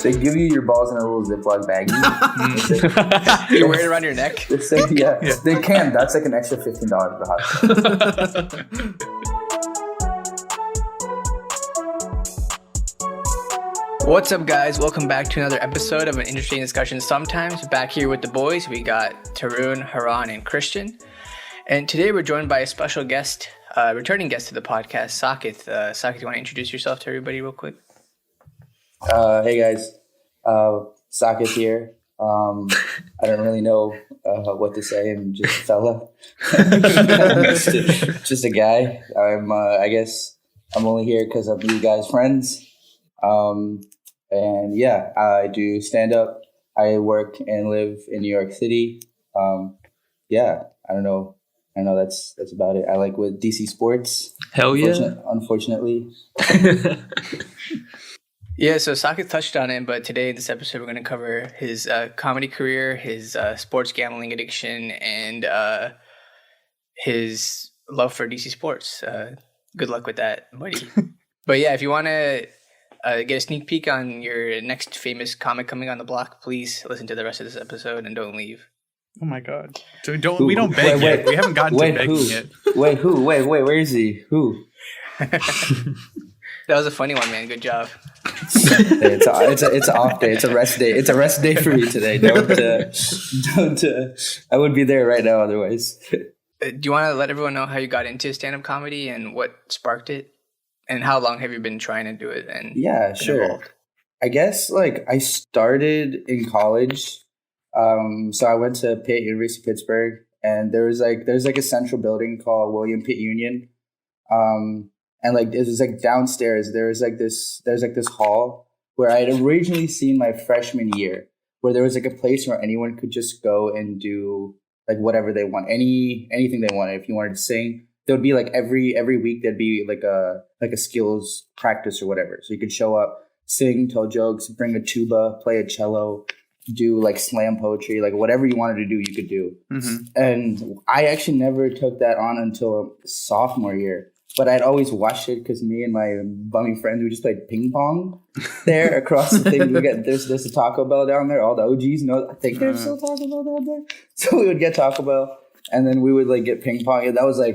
They give you your balls in a little Ziploc baggie. You wear it around your neck? Yeah, they can. That's like an extra $15 for the hot. What's up, guys? Welcome back to another episode of an interesting discussion. Sometimes back here with the boys, we got Tarun, Haran, and Christian. And today we're joined by a special guest, returning guest to the podcast, Sakith. Sakith, you want to introduce yourself to everybody real quick? Hey guys, Sakith here. I don't really know what to say. I'm just a fella. just a guy. I guess I'm only here because of you guys' friends. And yeah, I do stand up. I work and live in New York City. Yeah, I don't know. I know that's about it. I like with DC sports. Hell yeah. Unfortunately. Yeah, so Sakith touched on it, but today in this episode we're going to cover his comedy career, his sports gambling addiction, and his love for DC sports. Good luck with that, buddy. But yeah, if you want to get a sneak peek on your next famous comic coming on the block, please listen to the rest of this episode and don't leave. Oh my god! So we don't beg yet. We haven't gotten to begging yet. Wait, where is he? Who? That was a funny one, man. Good job. It's an off day. It's a rest day. It's a rest day for me today. Don't. I would be there right now otherwise. Do you want to let everyone know how you got into stand-up comedy and what sparked it? And how long have you been trying to do it? And yeah, sure. Involved? I guess I started in college. So I went to Pitt, University of Pittsburgh, and there's a central building called William Pitt Union. And it was downstairs. There's this hall where I had originally seen my freshman year, where there was a place where anyone could just go and do whatever they want, anything they wanted. If you wanted to sing, there would be every week there'd be a skills practice or whatever. So you could show up, sing, tell jokes, bring a tuba, play a cello, do slam poetry, whatever you wanted to do, you could do. Mm-hmm. And I actually never took that on until sophomore year. But I'd always watched it because me and my bummy friends, we just played ping pong there across the thing. There's a Taco Bell down there. All the OGs know. I think there's still Taco Bell down there. So we would get Taco Bell, and then we would get ping pong. Yeah, that was a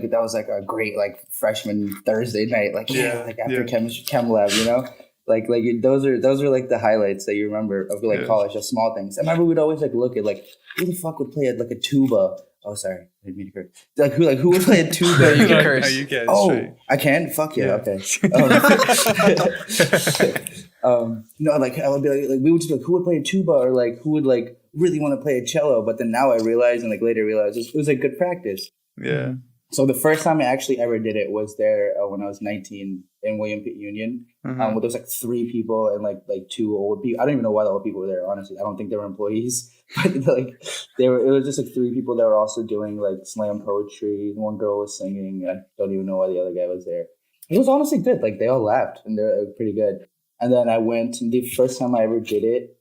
great freshman Thursday night. After chem lab, you know. Those are the highlights that you remember of college, the small things. I remember we'd always look at who the fuck would play a tuba. Oh, sorry, I didn't mean to curse. Who would play a tuba? You can curse. No, you can. Oh, straight. I can. Fuck yeah. Okay. No, I would be we would just who would play a tuba or who would really want to play a cello. But then now I realize and later realized it was good practice. Yeah. So the first time I actually ever did it was there when I was 19 in William Pitt Union. Mm-hmm. Where there was 3 people and two old people. I don't even know why the old people were there. Honestly, I don't think they were employees. But they were. It was just 3 people that were also doing slam poetry. One girl was singing. I don't even know why the other guy was there. It was honestly good. They all laughed and they were pretty good. And then I went. And the first time I ever did it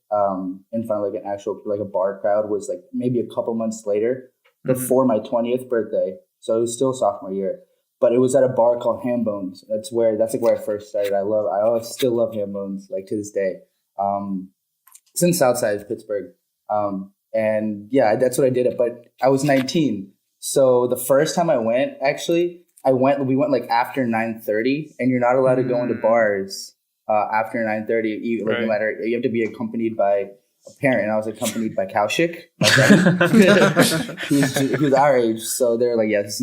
in front of an actual a bar crowd was maybe a couple months later, before my 20th birthday. So it was still sophomore year, but it was at a bar called Ham Bones. That's where I first started. I always still love Ham Bones to this day. It's in Southside of Pittsburgh. And yeah, that's what I did it. But I was 19. So the first time I went, we went after 9:30, and you're not allowed to go into bars after 9:30. No matter, you have to be accompanied by a parent, and I was accompanied by Kaushik, my friend, who's our age. So they're yeah, this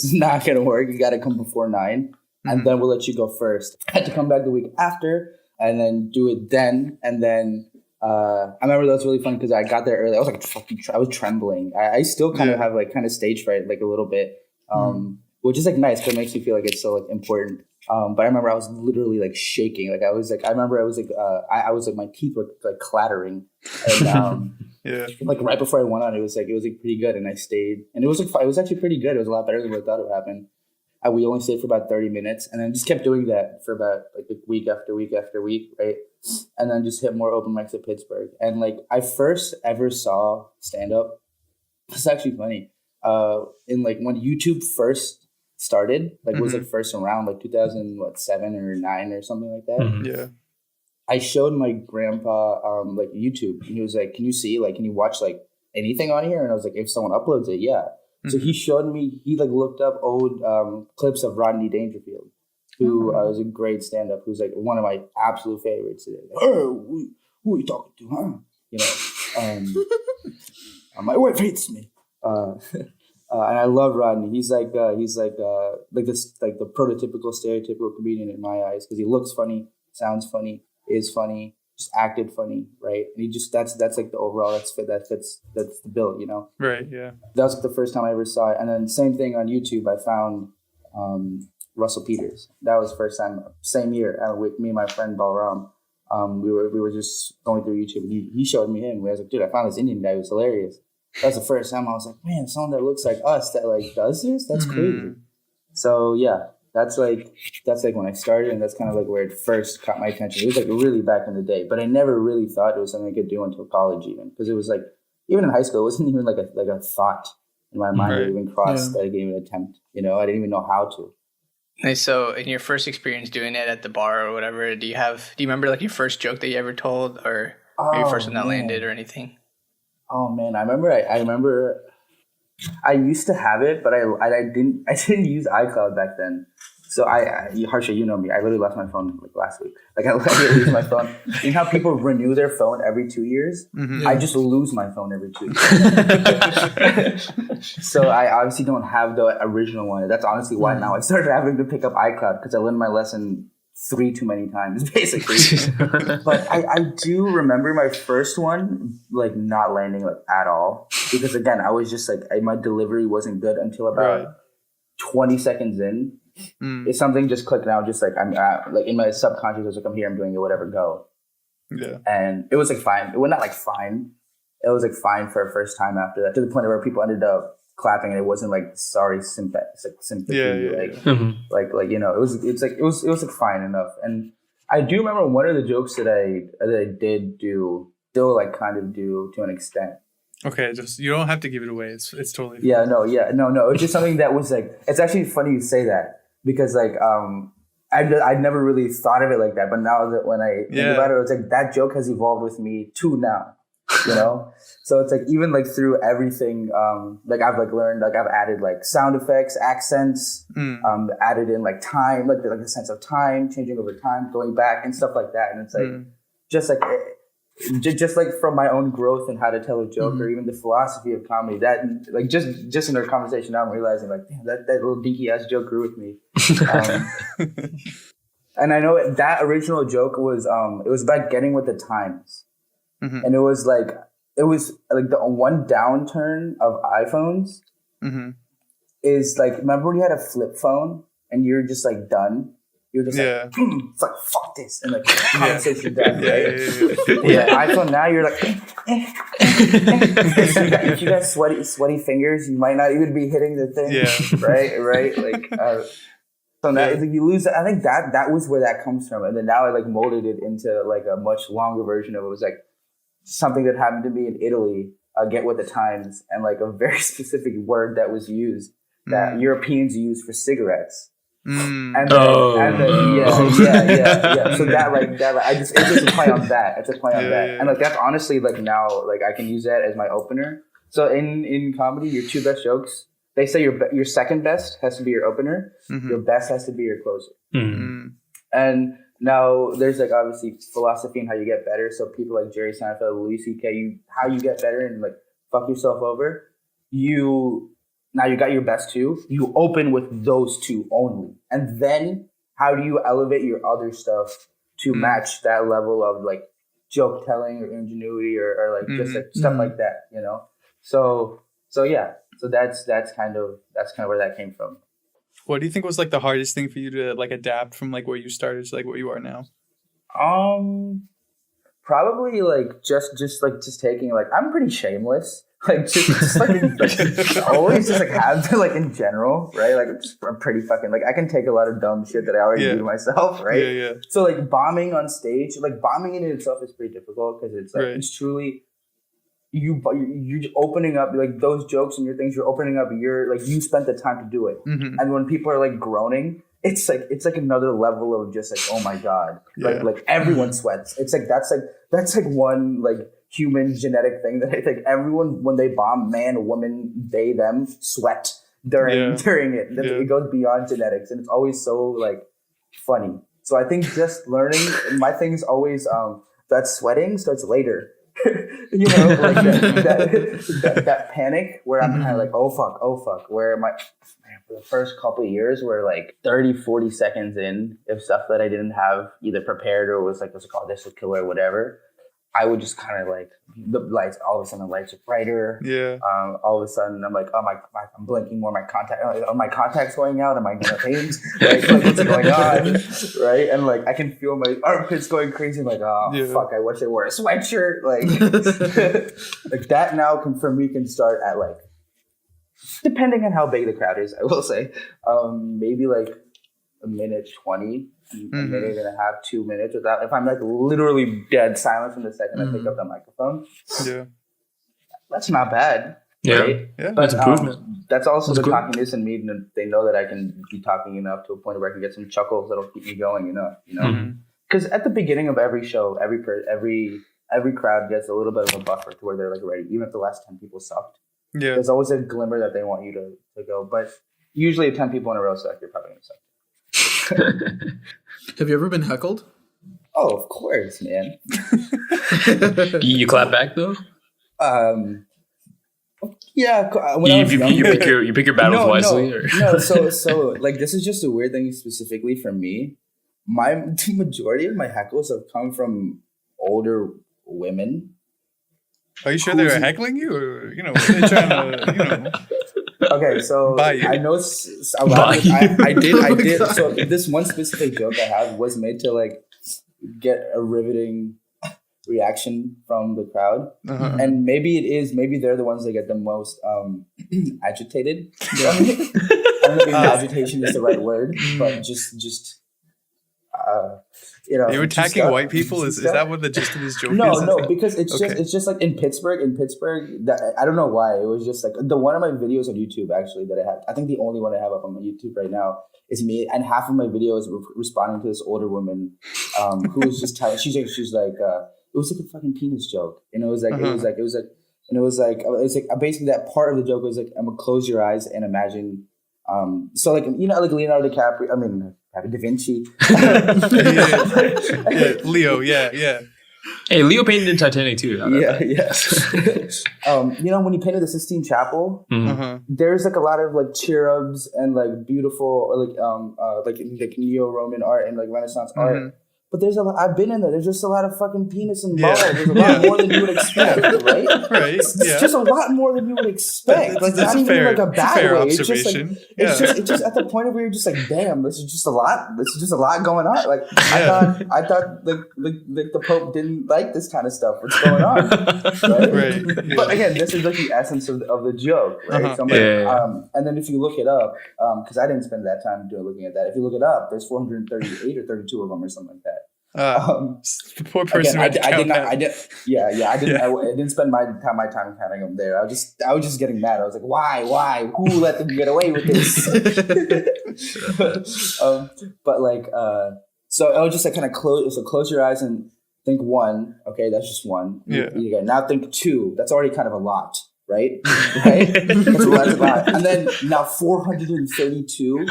is not gonna work. You got to come before 9, and then we'll let you go first. I had to come back the week after, and then do it then, and then. I remember that was really fun because I got there early. I was I was trembling. I still kind of have stage fright a little bit, which is nice because it makes me feel it's so important. But I remember I was literally shaking. I was my teeth were clattering, and yeah. Right before I went on, it was pretty good, and I stayed, and it was actually pretty good. It was a lot better than what I thought it would happen. We only stayed for about 30 minutes, and then just kept doing that for about week after week after week, right? And then just hit more open mics at Pittsburgh. And I first ever saw stand up. It's actually funny. In when YouTube first started, was first around 2007 or 9 or something like that. Yeah. I showed my grandpa like YouTube, and he was like, "Can you see? Like, can you watch like anything on here?" And I was like, "If someone uploads it, yeah." So he showed me. He like looked up old clips of Rodney Dangerfield, who was a great stand-up. Who's like one of my absolute favorites today. Like, "Oh, who are you talking to, huh?" You know, my wife hates me. And I love Rodney. He's like this like the prototypical stereotypical comedian in my eyes, because he looks funny, sounds funny, is funny, just acted funny, right? And he just that's like the overall that's the bill, you know? Right. Yeah. That was like the first time I ever saw it. And then same thing on YouTube. I found Russell Peters. That was the first time. Same year with me and my friend Balram. We were just going through YouTube. He showed me him. I was like, dude, I found this Indian guy who was hilarious. That was the first time I was like, man, someone that looks like us that like does this? That's crazy. So yeah, that's like when I started, and that's kind of like where it first caught my attention. It was like really back in the day, but I never really thought it was something I could do until college, even, because it was like even in high school, it wasn't even like a thought in my mind that even crossed that I could even attempt. You know, I didn't even know how to. And so, in your first experience doing it at the bar or whatever, do you remember like your first joke that you ever told, or your first one that landed or anything? Oh man, I remember I used to have it, but I didn't use iCloud back then. So Harsha, you know me. I literally lost my phone like last week. Like I literally lose my phone. You know how people renew their phone every 2 years? I just lose my phone every 2 years. So I obviously don't have the original one. That's honestly why now I started having to pick up iCloud, because I learned my lesson 3 too many times, basically. But I do remember my first one like not landing like at all, because again, I was just like my delivery wasn't good until about 20 seconds in. It's something just clicked out, just like I'm like in my subconscious, I was like, I'm here, I'm doing it, whatever, go. Yeah. And it was like fine. It was not like fine. It was like fine for a first time after that, to the point where people ended up clapping, and it wasn't like sorry sympathy, like you know, it was like fine enough. And I do remember one of the jokes that I did do, still like kind of do to an extent. Okay, just you don't have to give it away. It's totally fine. No. It's just something that was like, it's actually funny you say that, because like I'd never really thought of it like that, but now that when I think about it, it's like that joke has evolved with me to now. You know, so it's like even like through everything, like I've like learned, like I've added like sound effects, accents, added in like time, like the sense of time changing over time, going back and stuff like that. And it's like just like from my own growth and how to tell a joke, or even the philosophy of comedy, that like just in our conversation now I'm realizing like, damn, that little dinky ass joke grew with me. And I know that original joke was it was about getting with the times. And it was like the one downturn of iPhones is like, remember when you had a flip phone and you're just like done? You're just like, it's like, fuck this. And like, conversation done, right? Yeah. iPhone now, you're like, if you got sweaty fingers, you might not even be hitting the thing. Yeah. Right? Like, so now you lose. I think that was where that comes from. And then now I like molded it into like a much longer version of it. It was like something that happened to me in Italy, get with the times, and like a very specific word that was used that Europeans use for cigarettes. And then, So it's just a play on that. It's a play on that. And like that's honestly like now like I can use that as my opener. So in comedy, your 2 best jokes, they say your second best has to be your opener. Your best has to be your closer. And now there's like obviously philosophy and how you get better. So people like Jerry Seinfeld, Louis C.K., how you get better and like fuck yourself over. Now you got your best 2. You open with those 2 only, and then how do you elevate your other stuff to match that level of like joke telling or ingenuity or like just like stuff like that, you know? So yeah. So that's kind of where that came from. What do you think was like the hardest thing for you to like adapt from like where you started to like where you are now? Probably like just taking like, I'm pretty shameless. Like just like always just like have to like in general, right? Like I'm pretty fucking like I can take a lot of dumb shit that I already do to myself, right? Yeah. So like bombing on stage, like bombing in itself is pretty difficult, because it's like it's truly you're opening up like those jokes and your things. You're opening up. You're like you spent the time to do it, and when people are like groaning, it's like another level of just like, oh my god, like everyone sweats. It's like that's like one like human genetic thing that I think everyone, when they bomb, man, woman, they, them, sweat during it. It goes beyond genetics, and it's always so like funny. So I think just learning, my thing is always that sweating starts later. You know, like that panic where I'm kind of like, oh fuck, where for the first couple of years where like 30-40 seconds in, if stuff that I didn't have either prepared or was like, what's it called, this will kill or whatever, I would just kind of like, the lights, all of a sudden the lights are brighter. Yeah. All of a sudden I'm like, I'm blinking more, my contacts going out? Am I gonna faint? Like what's going on? Right? And like I can feel my armpits going crazy. I'm like, fuck, I wish I wore a sweatshirt. Like, like that now can start at like, depending on how big the crowd is, I will say, maybe like a minute 20. A minute and a half, 2 minutes without, if I'm like literally dead silent from the second I pick up the microphone. Yeah. That's not bad. Yeah. Right? Yeah. That's improvement. That's also the cockiness in me, and they know that I can be talking enough to a point where I can get some chuckles that'll keep me going enough, you know? Because at the beginning of every show, every crowd gets a little bit of a buffer to where they're like ready, even if the last 10 people sucked. Yeah. There's always a glimmer that they want you to go, but usually 10 people in a row suck, you're probably going to suck. Have you ever been heckled? Oh, of course, man. You clap back though? Yeah. When I was younger, you pick your battles wisely. No. So like this is just a weird thing specifically for me. The majority of my heckles have come from older women. Are you sure they were heckling you, or were they trying to Okay, so I know a lot. I did. So this one specific joke I have was made to like get a riveting reaction from the crowd, and maybe they're the ones that get the most agitated. I don't know if agitation is the right word, but just. You're attacking white people. Is that what the gist of his joke is? No, because it's just like in Pittsburgh. That I don't know why it was just like the one of my videos on YouTube actually that I have. I think the only one I have up on my YouTube right now is me, and half of my video is responding to this older woman who was just telling. She's like it was like a fucking penis joke, and it was like basically that part of the joke was like, I'm gonna close your eyes and imagine. So like like Leonardo DiCaprio. I mean. Da Vinci. Leo, yeah. Hey, Leo painted in Titanic too. Yeah. When he painted the Sistine Chapel, there's like a lot of like cherubs and like beautiful or like Neo-Roman art and like Renaissance art. But I've been in there. There's just a lot of fucking penis and balls. There's a lot more than you would expect, right? Right. It's just a lot more than you would expect. Like that's not even like a bad way. It's just like it's just at the point where you're just like, damn, this is just a lot. This is just a lot going on. Like I thought like the Pope didn't like this kind of stuff. What's going on? Right. But again, this is like the essence of the joke, right? So I'm like, and then if you look it up, because I didn't spend that time looking at that. If you look it up, there's 438 or 32 of them or something like that. The poor person. Again, I didn't spend my time counting them there. I was just getting mad. I was like, why? Who let them get away with this? But like, so I was just like kind of close your eyes and think one. Okay, that's just one. Yeah. Now think two. That's already kind of a lot. Right? That's a lot. And then now 432.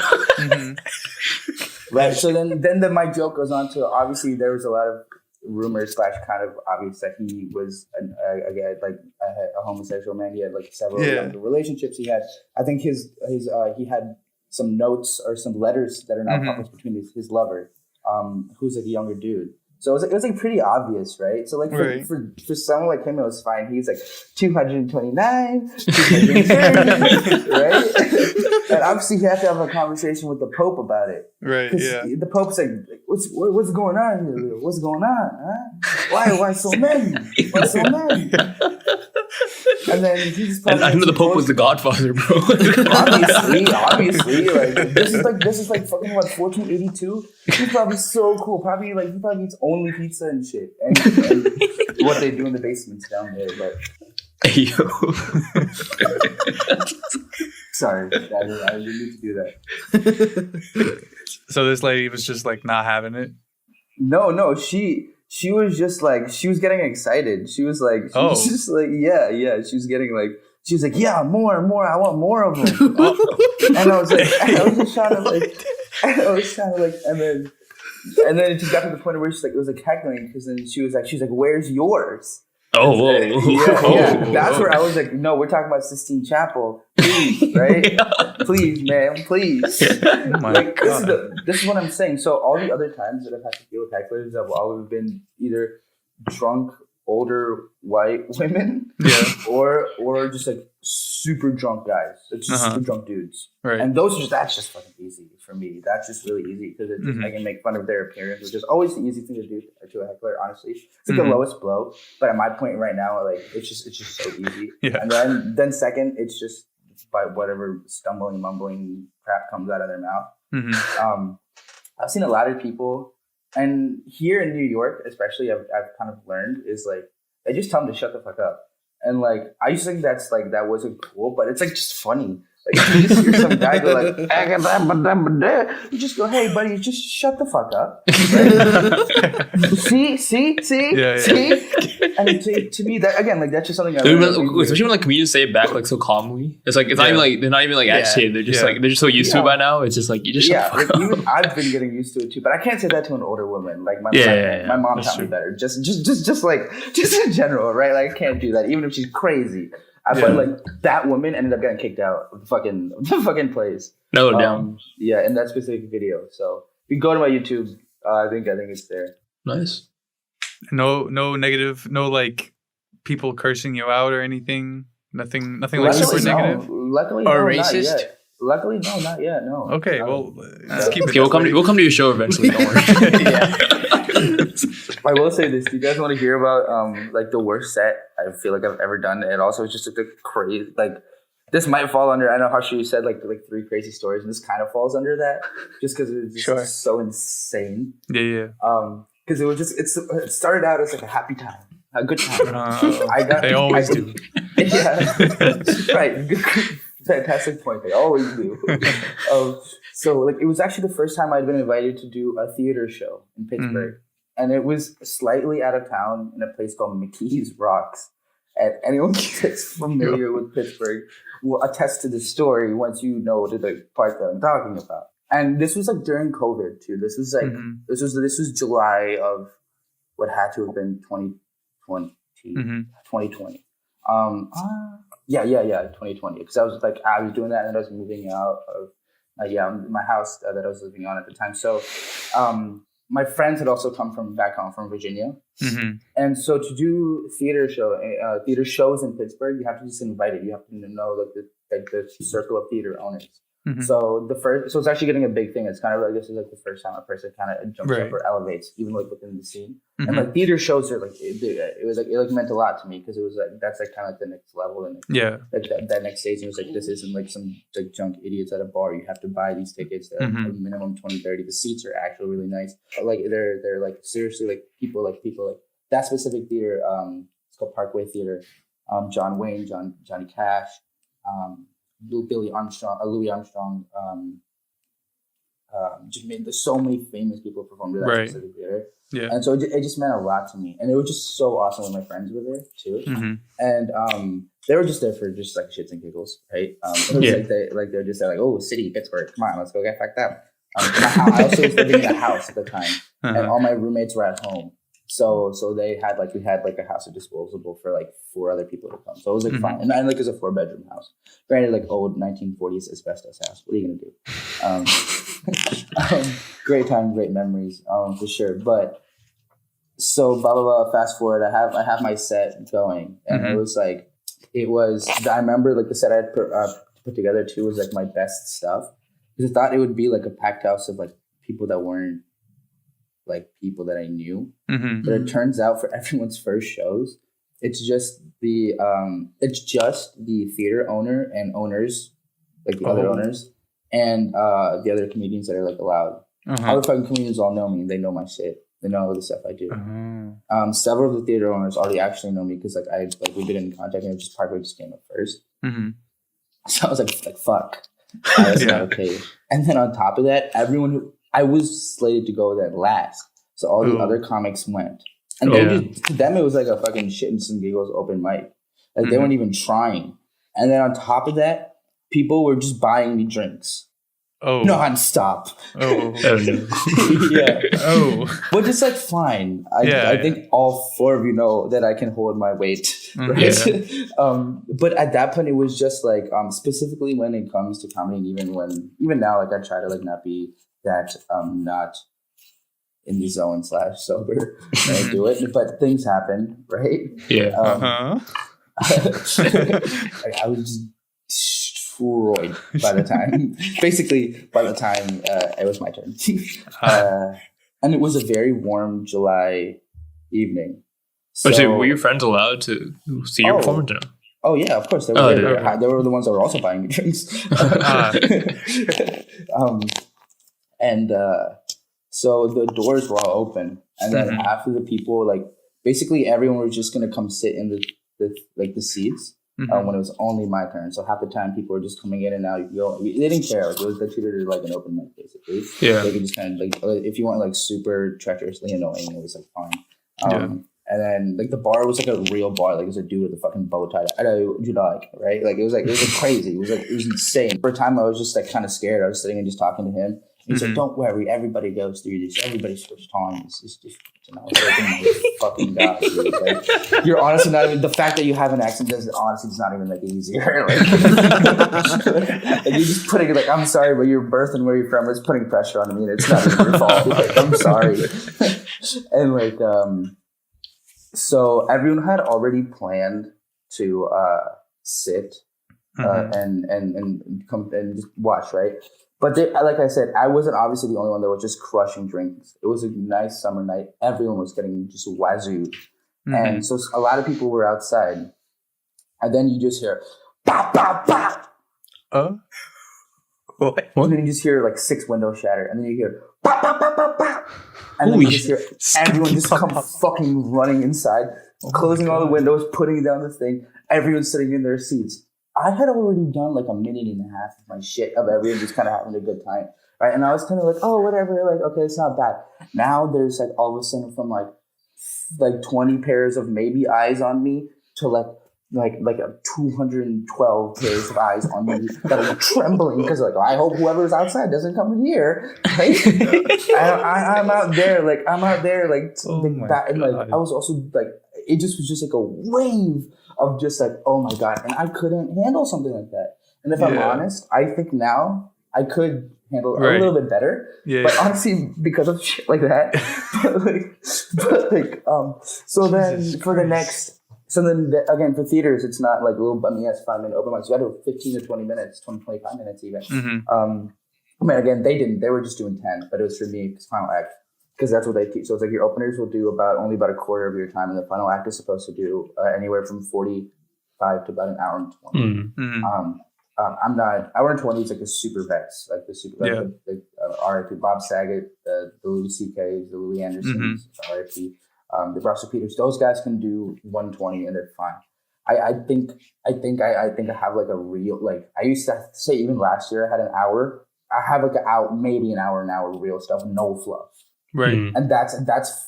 Right. So then my joke goes on to, obviously there was a lot of rumors / kind of obvious that he was a homosexual man. He had like several relationships. He had, I think he had some notes or some letters that are now published between his lover, who's like a younger dude. So it was like pretty obvious, right? So like for someone like him, it was fine. He's like 229, 230, right? And obviously he had to have a conversation with the Pope about it, right? Yeah. The Pope's like, what's going on here? What's going on? Huh? Why so many? Why so many? And then he's I know the Pope was the Godfather, bro. obviously, like this is like fucking what 1482. He's probably so cool. He probably eats only pizza and shit, and what they do in the basements down there. But Sorry, I didn't need to do that. So this lady was just like not having it. No, she was just like, she was getting excited. She was like, was just like, yeah. She was getting like, she was like, yeah, more. I want more of them. And I was like, and then it just got to the point where she's like, it was like heckling, because then she was like, where's yours? Oh, whoa. Yeah. That's where I was like, no, we're talking about Sistine Chapel. Please, right? Yeah. Please, man, please. Oh my Like, God. this is what I'm saying. So all the other times that I've had to deal with hecklers have always been either drunk, older white women, or just like super drunk guys, just super drunk dudes. Right. And that's just fucking easy for me. That's just really easy because I can make fun of their appearance, which is always the easy thing to do to a heckler. Honestly, it's like the lowest blow. But at my point right now, like it's just so easy. Yeah. And then second, it's just by whatever stumbling, mumbling crap comes out of their mouth. I've seen a lot of people. And here in New York, especially, I've kind of learned is like, they just tell them to shut the fuck up. And like, I used to think that wasn't cool, but it's like just funny. Like, you just hear some guy go like, you just go, hey buddy, just shut the fuck up. Right? See? And to me, that again, like that's just something I learned. Especially when like comedians say it back like so calmly. It's like not even like they're not even like agitated. They're just like they're just so used to it by now. It's just like you just shut the fuck up. Even I've been getting used to it too, but I can't say that to an older woman. Like my mom taught me better. Just in general, right? Like I can't do that, even if she's crazy. But like that woman ended up getting kicked out of the fucking place. No doubt. Yeah, in that specific video. So if you go to my YouTube, I think it's there. Nice. No negative, no like people cursing you out or anything. Nothing like super negative. Luckily, or no, racist. Not yet. Luckily, no, not yet. No. Okay, well, let's keep it. Okay, we'll come to your show eventually. Don't worry. I will say this. Do you guys want to hear about like the worst set I feel like I've ever done? And also just like the crazy, like this might fall under, I know Harsha, you said like 3 crazy stories, and this kind of falls under that just because it's just so insane. Yeah. Because it started out as like a happy time, a good time. They always do. Yeah, right. Fantastic point. They always do. So like it was actually the first time I'd been invited to do a theater show in Pittsburgh. And it was slightly out of town in a place called McKee's Rocks. And anyone that's familiar with Pittsburgh will attest to the story once you know the part that I'm talking about. And this was like during COVID too. This was like this was July of what had to have been 2020. 2020. 2020. Because I was doing that and I was moving out of my house that I was living on at the time. So my friends had also come from back home from Virginia. And so to do theater shows in Pittsburgh, you have to just invite it. You have to know like the circle of theater owners. So so it's actually getting a big thing. It's kind of like this is like the first time a person kind of jumps up or elevates, even like within the scene. And like theater shows are like it meant a lot to me because it was like that's like kind of like the next level and like that next stage. It was like this isn't like some like junk idiots at a bar. You have to buy these tickets. They're like minimum $20-$30. The seats are actually really nice. Like they're like seriously like people like that specific theater. It's called Parkway Theater. John Wayne, Johnny Cash. Louie Armstrong, just made there's so many famous people performed at that specific theater. Yeah. And so it just meant a lot to me. And it was just so awesome when my friends were there too. And they were just there for just like shits and giggles, right? It was like they were just there like, oh, city, Pittsburgh, come on, let's go get fucked up. I also was living in a house at the time, and all my roommates were at home. So we had a house of disposable for like 4 other people to come. So it was like fine. And like it was a 4-bedroom house. Granted, like old 1940s asbestos house. What are you gonna do? Great time, great memories, for sure. But so blah blah blah. Fast forward, I have my set going, and it was. I remember like the set I had put together too was like my best stuff because I thought it would be like a packed house of like people that weren't like people that I knew, but it turns out for everyone's first shows, it's just the theater owner and owners, like the other owners, and the other comedians that are like allowed. All the fucking comedians all know me. They know my shit. They know all the stuff I do. Several of the theater owners already actually know me because like we've been in contact and just Parkway just came up first. So I was like fuck, that's not okay. And then on top of that, I was slated to go there last, so all the other comics went, and to them it was like a fucking shit and some giggles open mic. Like they weren't even trying. And then on top of that, people were just buying me drinks. Oh. Non-stop. Oh. Yeah. Oh. But it's like fine. I think all four of you know that I can hold my weight. Right? Yeah. But at that point it was just like specifically when it comes to comedy, and even now, like I try to like not be that not in the zone / sober when I do it. But things happen, right? Yeah. I was just destroyed by the time. Basically, by the time it was my turn, and it was a very warm July evening. So, were your friends allowed to see your performance? Or no? Oh yeah, of course. They were the ones that were also buying me drinks. So the doors were all open, and then after the people, like basically everyone was just gonna come sit in the seats when it was only my turn. So half the time people were just coming in and out. They didn't care. Like, they treated it like an open mic, basically. Yeah. They could just kind of like, if you weren't like super treacherously annoying, it was like fine. And then like the bar was like a real bar. Like it was a dude with a fucking bow tie. I know you like, right? Like it was like crazy. It was insane. For a time I was just like kind of scared. I was sitting and just talking to him. He's like, don't worry, everybody goes through this. Everybody's first time. It's just, oh my fucking God, dude. Like, you're honestly not even, the fact that you have an accent does not even make it easier. Like, you're just putting like, I'm sorry, but your birth and where you're from is putting pressure on me, and it's not even your fault. Like, I'm sorry. And like, so everyone had already planned to sit and come and just watch, right? But like I said, I wasn't obviously the only one that was just crushing drinks. It was a nice summer night. Everyone was getting just wazoo. And so a lot of people were outside. And then you just hear, pop, pop, pop. What? And then you just hear like 6 windows shatter. And then you hear, pop, pop, pop, pop, pop. And then you just hear everyone just come fucking running inside, closing all the windows, putting down the thing. Everyone's sitting in their seats. I had already done like a minute and a half of my shit of everyone just kind of having a good time, right? And I was kind of like, oh, whatever, like, okay, it's not bad. Now there's like all of a sudden from like 20 pairs of maybe eyes on me to like a 212 pairs of eyes on me that are trembling because like, I hope whoever's outside doesn't come in here, right? I'm out there like and like I was also like, it just was just like a wave of just like, oh my God. And I couldn't handle something like that. And if I'm honest, I think now I could handle it a little bit better. But honestly, because of shit like that. So then for the next, again, for theaters, it's not like little bummy ass 5-minute open mics. You got to do 15 to 20 minutes, 25 minutes even. I mean, again, they were just doing 10, but it was for me, because final act. Because that's what they teach. So it's like your openers will do only about a quarter of your time, and the final act is supposed to do anywhere from 45 to about an hour and 20. Hour and 20 is like the super vets, like the super RIP Bob Saget, the Louis C.K.'s, the Louie Andersons, RIP, the Russell Peters. Those guys can do 120 and they're fine. I think I have like a real, like I used to say even last year I had an hour. I have like maybe an hour real stuff, no fluff. Right. And that's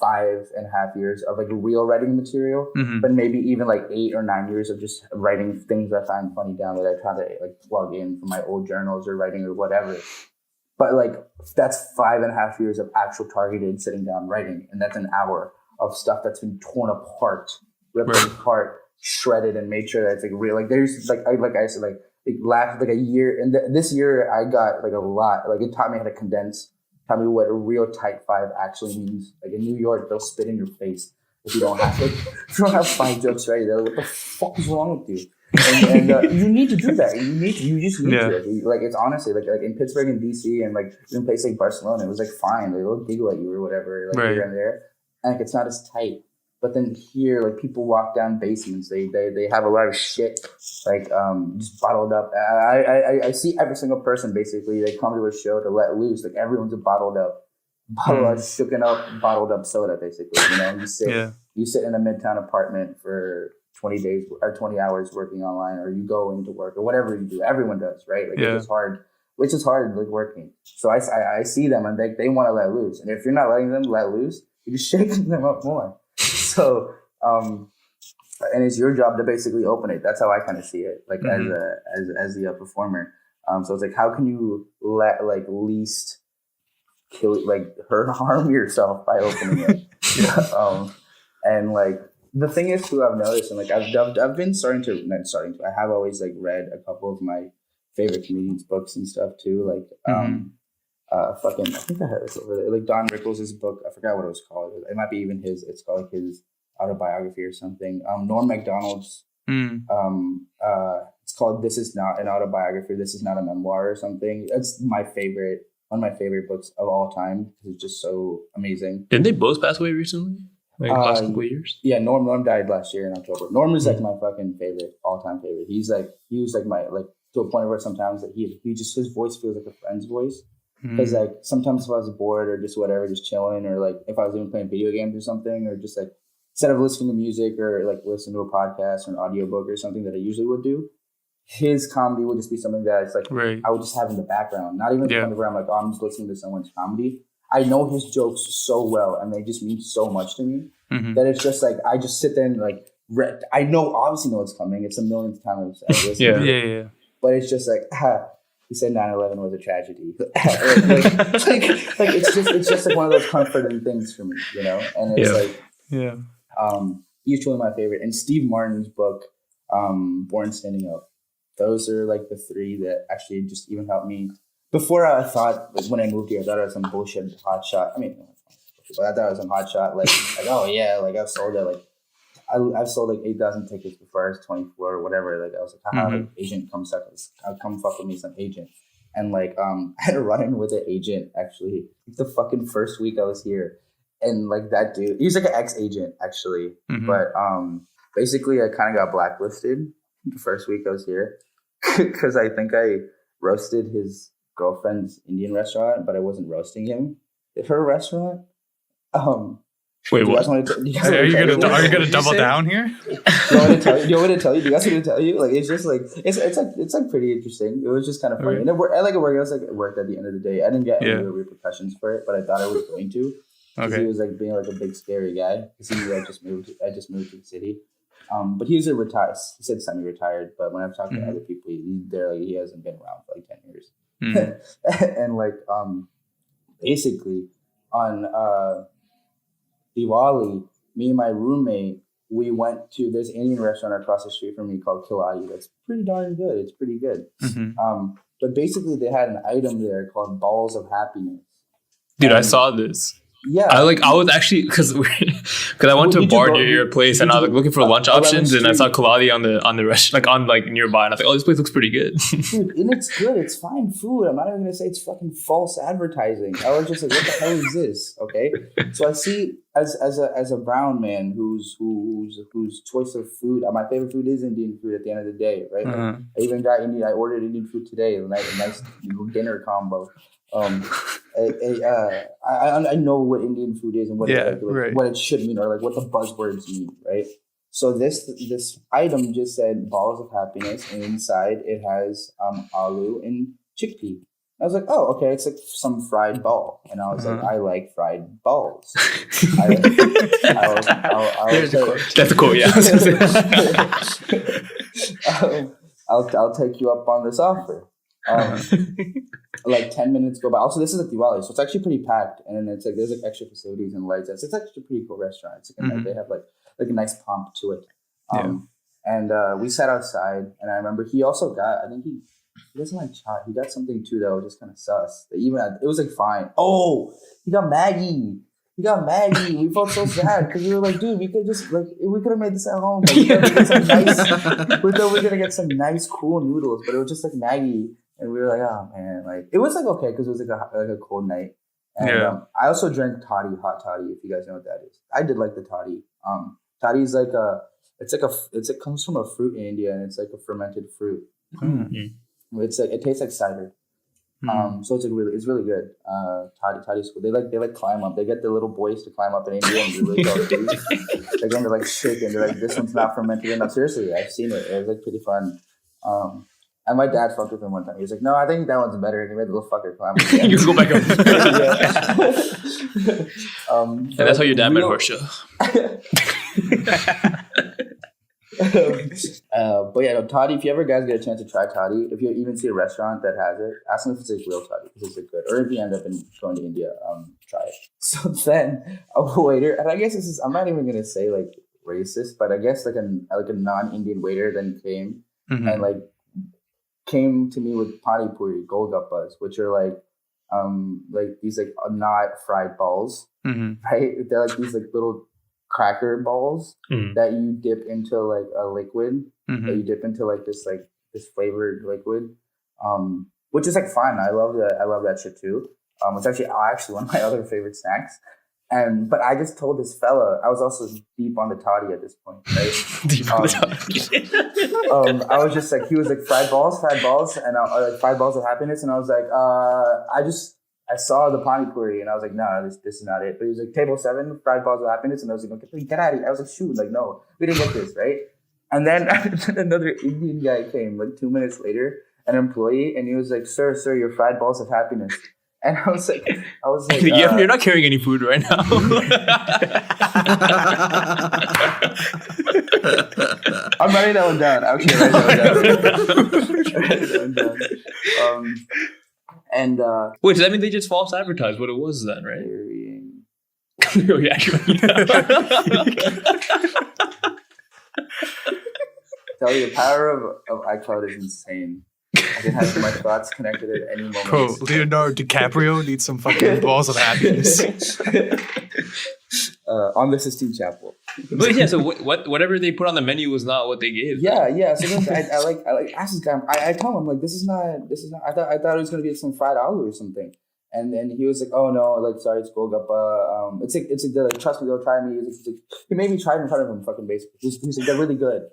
5.5 years of like real writing material, but maybe even like 8 or 9 years of just writing things I find funny down that I try to like plug in from my old journals or writing or whatever. But like that's 5.5 years of actual targeted sitting down writing, and that's an hour of stuff that's been torn apart, ripped apart, shredded, and made sure that it's like real. Like there's like I said, like last like a year, and this year I got like a lot. Like it taught me how to condense. Tell me what a real tight 5 actually means. Like in New York, they'll spit in your face if you don't have if you don't have 5 jokes ready. They're like, "What the fuck is wrong with you?" And you need to do that. You just need to. Like it's honestly like in Pittsburgh and DC and like in places like Barcelona, it was like fine. They'll giggle at you or whatever, like here and there. And like it's not as tight. But then here, like people walk down basements. They have a lot of shit like just bottled up. I see every single person basically. They come to a show to let loose. Like everyone's a bottled up, shooken up, bottled up soda basically. You know, you sit in a midtown apartment for 20 days or 20 hours working online, or you go into work or whatever you do. Everyone does, right? Like it's just hard, which is hard, like working. So I see them and they want to let loose. And if you're not letting them let loose, you're just shaking them up more. So, and it's your job to basically open it. That's how I kind of see it, like as the performer. So it's like, how can you least harm yourself by opening it? And like the thing is too, I've noticed, and like I've been I have always like read a couple of my favorite comedians' books and stuff too. Like I think I have this over there. Like Don Rickles' book, I forgot what it was called. It might be even his. It's called like his autobiography or something. Norm Macdonald's. It's called "This Is Not an Autobiography. This Is Not a Memoir" or something. That's one of my favorite books of all time. It's just so amazing. Didn't they both pass away recently? Like last couple of years? Yeah, Norm died last year in October. Norm is like my fucking favorite, all time favorite. He was like my to a point where sometimes that he just his voice feels like a friend's voice. Because like sometimes if I was bored or just whatever, just chilling, or like if I was even playing video games or something, or just like instead of listening to music or like listen to a podcast or an audiobook or something that I usually would do, his comedy would just be something that it's like I would just have in the background. Not even the point where I'm like, oh, I'm just listening to someone's comedy. I know his jokes so well and they just mean so much to me that it's just like I just sit there and like obviously know it's coming. It's a millionth time I've listened to it. But it's just like he said 9/11 was a tragedy. like it's just like one of those comforting things for me, you know? And it's he's truly my favorite. And Steve Martin's book, Born Standing Up. Those are like the three that actually just even helped me. Before I thought, like when I moved here, I thought it was some bullshit hot shot. I mean, but I thought it was some hot shot. Like oh yeah, like I've sold it. Like I've sold like 8,000 tickets before I was 24 or whatever. Like I was like, haha, like, agent, come fuck with me, some agent. And like I had a run-in with an agent actually the fucking first week I was here. And like that dude, he was like an ex-agent actually. But basically I kind of got blacklisted the first week I was here because I think I roasted his girlfriend's Indian restaurant, but I wasn't roasting him. Her restaurant. Wait, what? Are you gonna double down here? Do you want me to tell you? Do you want me to tell you? Do you guys want me to tell you? Like it's just like it's like pretty interesting. It was just kind of funny, and it worked at the end of the day. I didn't get any real repercussions for it, but I thought I was going to. Okay. He was like being like a big scary guy because I just moved to the city. But he was retired. He said semi-retired, but when I've talked to other people, he hasn't been around for like 10 years. And like basically on Diwali, me and my roommate, we went to this Indian restaurant across the street from me called Kilati. That's pretty darn good. It's pretty good. But basically they had an item there called Balls of Happiness. Dude, I saw this. Yeah, I was actually because I went to a bar near your place and I was like looking for lunch options and I saw Kaladi on the restaurant, like on like nearby, and I was like, oh, this place looks pretty good. Dude, and it's good. It's fine food. I'm not even gonna say it's fucking false advertising. I was just like, what the hell is this? Okay, so I see as a brown man whose choice of food. My favorite food is Indian food. At the end of the day, right? Like, I ordered Indian food today. A nice dinner combo. I know what Indian food is and what what it should mean, or like what the buzzwords mean, right? So this item just said balls of happiness, and inside it has aloo and chickpea. I was like, oh, okay, it's like some fried ball, and I was like, I like fried balls. That's a quote, yeah. I'll take you up on this offer. Like 10 minutes go by. Also, this is at Diwali, so it's actually pretty packed, and it's like there's like extra facilities and lights. It's actually a pretty cool restaurant. It's like they have like a nice pomp to it. And we sat outside, and I remember he also got. I think he doesn't like chai. He got something too that was just kind of sus. It was like fine. Oh, he got Maggie. We felt so sad because we were like, dude, we could have made this at home. Like, we thought we were gonna get some nice, cool noodles, but it was just like Maggie, and we were like, oh man, like it was like okay because it was like a cold night. And I also drank hot toddy, if you guys know what that is. I did like the toddy. Toddy is like it comes from a fruit in India, and it's like a fermented fruit. It's like it tastes like cider. So it's really good. Toddy's cool. They like climb up. They get the little boys to climb up in India and do like all these. They're gonna like shake and they're like, this one's not fermented enough. Seriously, I've seen it. It was like pretty fun. And my dad fucked with him one time. He was like, "No, I think that one's better." And he made the little fucker climb. You go back up. And that's how your dad met Harsha. But yeah, no, toddy. If you ever guys get a chance to try toddy, if you even see a restaurant that has it, ask them if it's like real toddy because it's like good. Or if you end up going to India, try it. So then a waiter, and I guess this is, I'm not even gonna say like racist, but I guess like a non-Indian waiter then came and like came to me with pani puri, golgappas, which are like these like not fried balls, right? They're like these like little cracker balls that you dip into like a liquid, that you dip into like this flavored liquid, which is like fun. I love that shit too. It's actually one of my other favorite snacks. But I just told this fella, I was also deep on the toddy at this point, right? Deep on the toddy. I was just like, he was like fried balls, and like fried balls of happiness, and I was like, I saw the pani puri, and I was like, no, this is not it. But he was like, table 7, fried balls of happiness, and I was like, okay, get out of here. I was like, shoot, like no, we didn't get this, right? And then another Indian guy came like 2 minutes later, an employee, and he was like, sir, your fried balls of happiness. And I was like, you're not carrying any food right now. I'm writing that one down. Actually, writing that one down. Wait, does that mean they just false advertised what it was then, right? Tell you, the power of iCloud is insane. I can have my thoughts connected at any moment. Bro, Leonardo DiCaprio needs some fucking balls of happiness. On the Sistine Chapel. But yeah, so whatever they put on the menu was not what they gave. Yeah. So then I like ask this guy. I tell him like this is not. I thought it was gonna be some fried aloo or something. And then he was like, "Oh no, like sorry, it's golgappa. It's like they're like, trust me, they'll try me." He made me try it in front of him, fucking basically. He's like, they're really good.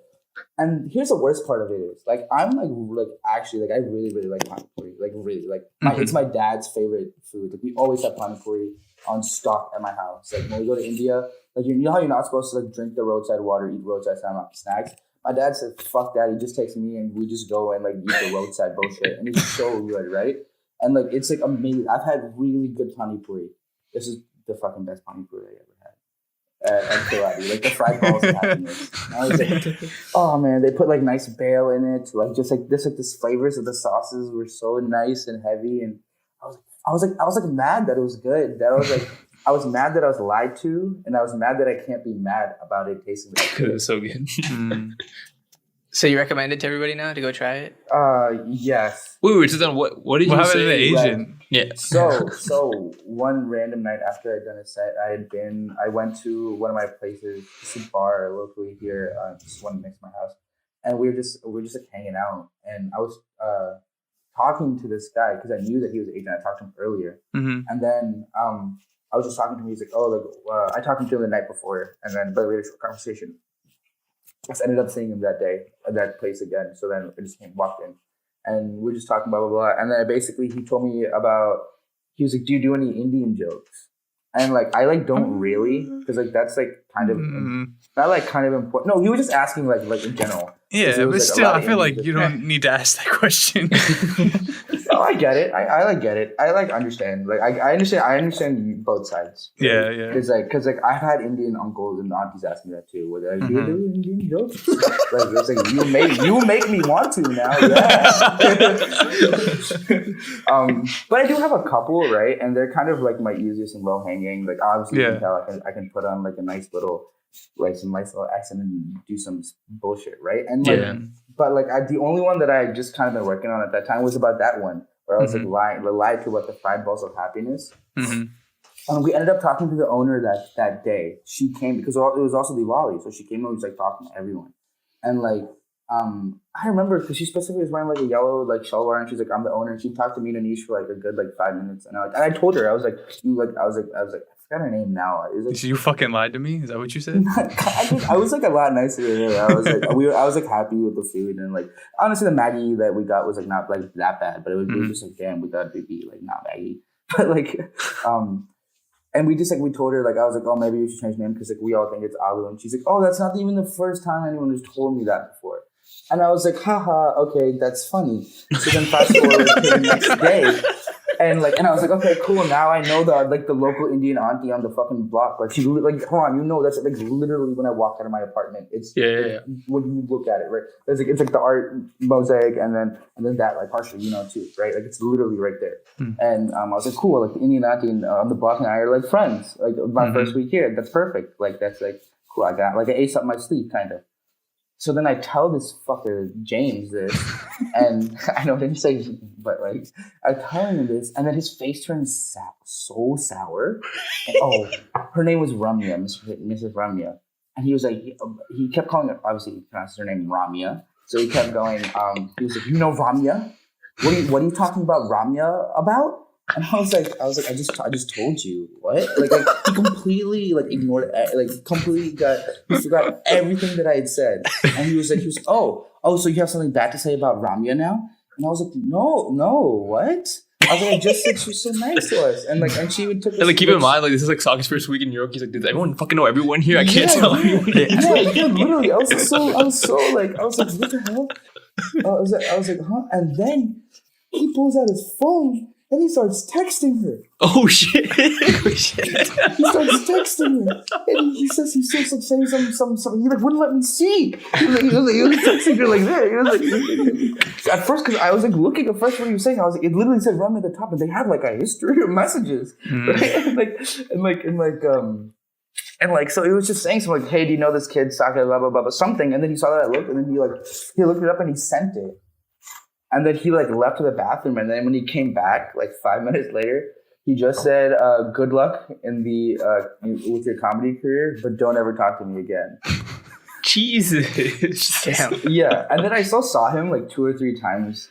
And here's the worst part of it is like I'm like actually like I really like pani puri, like really like it's my dad's favorite food. Like we always have pani puri on stock at my house. Like when we go to India, like you know how you're not supposed to like drink the roadside water, eat roadside snacks. My dad said, "Fuck that." He just takes me and we just go and like eat the roadside bullshit, and it's so good, right? And like it's like amazing. I've had really good pani puri. This is the fucking best pani puri I ever had. At Karate, like the fried balls of happiness. And I was like, oh man, they put like nice bail in it, like just like this flavors of the sauces were so nice and heavy, and I was like mad that it was good. I was mad that I was lied to, and I was mad that I can't be mad about it tasting like good. It was so good. So you recommend it to everybody now to go try it? Yes. Wait. So then, what did you say? The Asian? Right. Yeah. So one random night after I'd done a set, I went to one of my places, it's a bar locally here, just one next to my house, and we were just like hanging out, and I was talking to this guy because I knew that he was Asian. I talked to him earlier, and then I was just talking to him. He's like, "Oh, like I talked to him the night before, and then but we had a short conversation." I ended up seeing him that day at that place again. So then I just walked in, and we were just talking blah blah blah. And then he told me about. He was like, "Do you do any Indian jokes?" And like I like don't really because like that's like kind of not like kind of important. No, he was just asking like in general. Yeah, but like, still, I feel like you don't need to ask that question. No, I get it. I like get it. I like understand. Like I understand both sides. Yeah. Because like I've had Indian uncles and aunties ask me that too. Where they're like, "Do you do Indian jokes?" Like it's like you make me want to now. Yeah. But I do have a couple, right? And they're kind of like my easiest and low hanging. Like obviously you can tell I can put on like a nice little. Like some nice little accent and do some bullshit, right? And like, but like the only one that I just kind of been working on at that time was about that one where I was like lied to about the fried balls of happiness. And we ended up talking to the owner that day. She came because it was also Diwali, so she came and was like talking to everyone. And like I remember because she specifically was wearing like a yellow like shalwar, and she's like, "I'm the owner." And she talked to me in Anish for like a good like 5 minutes, and I told her I was like, forgot her name now. So you fucking lied to me? Is that what you said? I was like a lot nicer than her. I was like happy with the food, and like honestly, the Maggie that we got was like not like that bad, but it was just like, damn, we thought it'd be like not Maggie, but like and we just like we told her like I was like, oh, maybe we should change the name because like we all think it's Alu, and she's like, oh, that's not even the first time anyone has told me that before. And I was like, haha, okay, that's funny. So then fast forward to the next day. And I was like, okay, cool. Now I know the local Indian auntie on the fucking block. Like, she like, hold on, that's like literally when I walk out of my apartment. It's when you look at it, right? It's like the art mosaic, and then that like partially, too, right? Like it's literally right there. And I was like, cool. Like the Indian auntie on the block and I are like friends. Like my first week here, that's perfect. Like that's like cool. I got like an ace up my sleeve, kind of. So then I tell this fucker James this, and I know I didn't say, but like I tell him this, and then his face turns so sour. And, her name was Ramya, Mrs. Ramya, and he was like, he kept calling her. Obviously, he pronounced her name Ramya, so he kept going. He was like, Ramya? What are you talking about Ramya about? And I was like, I just told you what? Like he completely like ignored it, like completely he forgot everything that I had said. And he was oh, so you have something bad to say about Ramya now? And I was like, no, what? I was like, I just said she's so nice to us, and she even took us. Like keep in mind, like this is like Saka's first week in New York. He's like, does everyone fucking know everyone here? I can't tell anyone. Yeah, literally, I was so like, what the hell? I was like, huh? And then he pulls out his phone. And he starts texting her. Oh shit! He starts texting her, and he says he's just like saying some. He like wouldn't let me see. He was texting her like that. He was like, at first, because I was like looking at first what he was saying, I was like, it literally said "run" at the top, and they had like a history of messages, right? And so he was just saying something like, "Hey, do you know this kid Saka? Blah blah blah, something." And then he saw that I looked, and then he looked it up and he sent it. And then he left to the bathroom, and then when he came back 5 minutes later, he just said, "Good luck with your comedy career, but don't ever talk to me again." Jesus. Damn. Yeah, and then I still saw him 2 or 3 times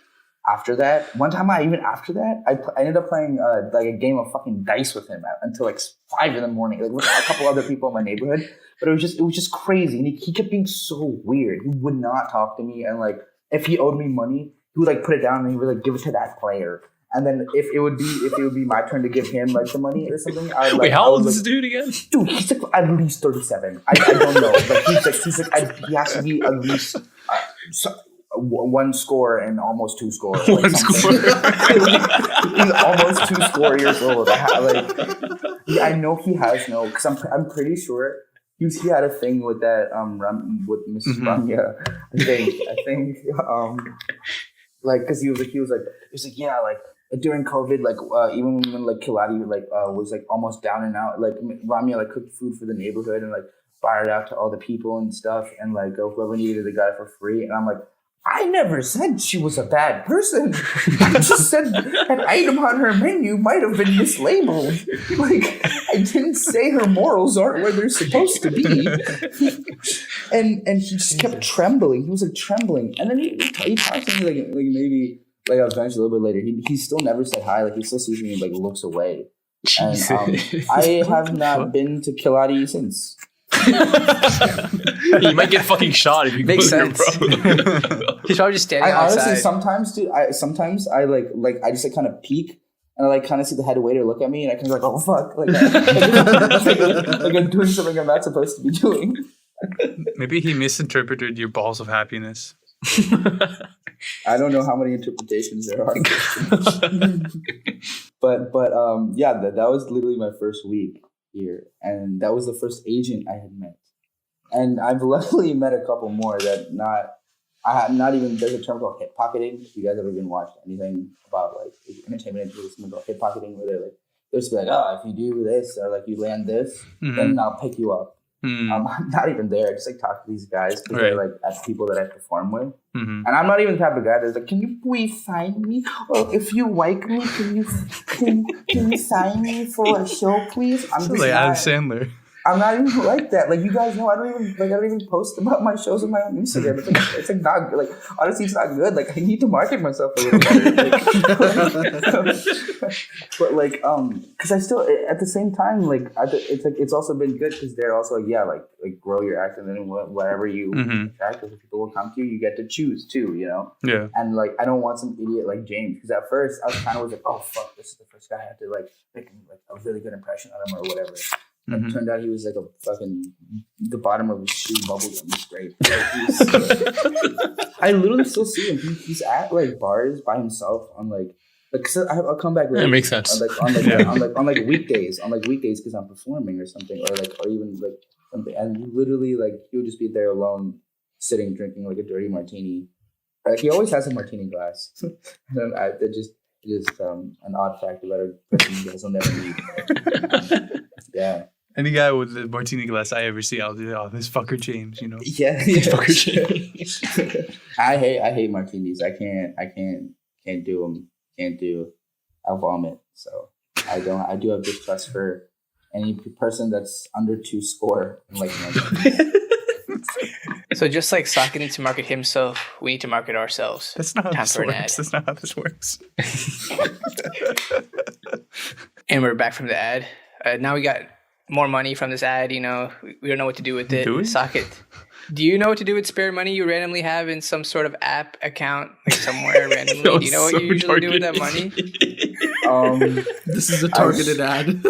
after that. One time, I ended up playing a game of fucking dice with him until 5 in the morning, with a couple other people in my neighborhood. But it was just crazy, and he kept being so weird. He would not talk to me, and if he owed me money, he would put it down and he would give it to that player. And then if it would be my turn to give him the money or something, I would wait, how old is this dude again? Dude, he's at least 37. I don't know, but he has to be at least one score and almost 2 score. One score. He's almost 2 score years old. I know he has because I'm pretty sure. He had a thing with that with Mrs. Ramya. I think because he was like yeah, during COVID, even when Kilati was almost down and out, Ramya cooked food for the neighborhood and fired out to all the people and stuff, and whoever needed it, they got it for free. And I'm like, I never said she was a bad person. I just said an item on her menu might have been mislabeled. I didn't say her morals aren't where they're supposed to be. And he just kept trembling. He was trembling. And then he talked to me maybe eventually a little bit later. He still never said hi. He still sees me and looks away. And I have not been to Kilati since. You might get fucking shot if you makes go sense. There, bro. He's probably just standing outside. Honestly, sometimes, dude, I just kind of peek and I kind of see the head waiter look at me, and I kind of oh fuck, I'm doing something I'm not supposed to be doing. Maybe he misinterpreted your balls of happiness. I don't know how many interpretations there are. but yeah, that was literally my first week here, and that was the first agent I had met, and I've luckily met a couple more that not even. There's a term called hip pocketing. If you guys ever been watched anything about entertainment industry, something called hip pocketing, where they're just be oh, if you do this or you land this, then I'll pick you up. I'm not even there. I just talk to these guys because they're as people that I perform with, and I'm not even the type of guy that's can you please sign me? Or if you like me, can you sign me for a show, please? I'm just Adam Sandler. I'm not even like that. Like, you guys know, I don't even post about my shows on my own Instagram. It's like not good. Like, honestly, it's not good. Like, I need to market myself a little better. But like, because I still, at the same time, like, it's like, it's also been good because they're also like grow your act, and then whatever you attract, if people will come to you, you get to choose too, you know? Yeah. And like, I don't want some idiot like James, because at first I was kind of like, oh fuck, this is the first guy I had to like make like a really good impression on him or whatever. And it turned out he was like a fucking the bottom of his shoe bubblegum scrape. Like, I literally still see him. He's at like bars by himself on like I'll come back later. That makes sense. On weekdays because I'm performing or something, or even like something. And literally like he would just be there alone, sitting drinking like a dirty martini. Like, he always has a martini glass. And just an odd fact about a person you guys will never meet. Yeah. Any guy with the martini glass I ever see, I'll do, oh, this fucker James, you know? Yeah. Fucker James. I hate martinis. I can't do them. I'll vomit. So I do have distrust for any person that's under 2 score and like martinis. So just like Socket needs to market himself, we need to market ourselves. That's not how this works. That's not how this works. And we're back from the ad. Now we got more money from this ad, you know. We don't know what to do with it. Do we? Socket. Do you know what to do with spare money you randomly have in some sort of app account, like somewhere randomly? Do you know what you usually do with that money? This is a targeted ad.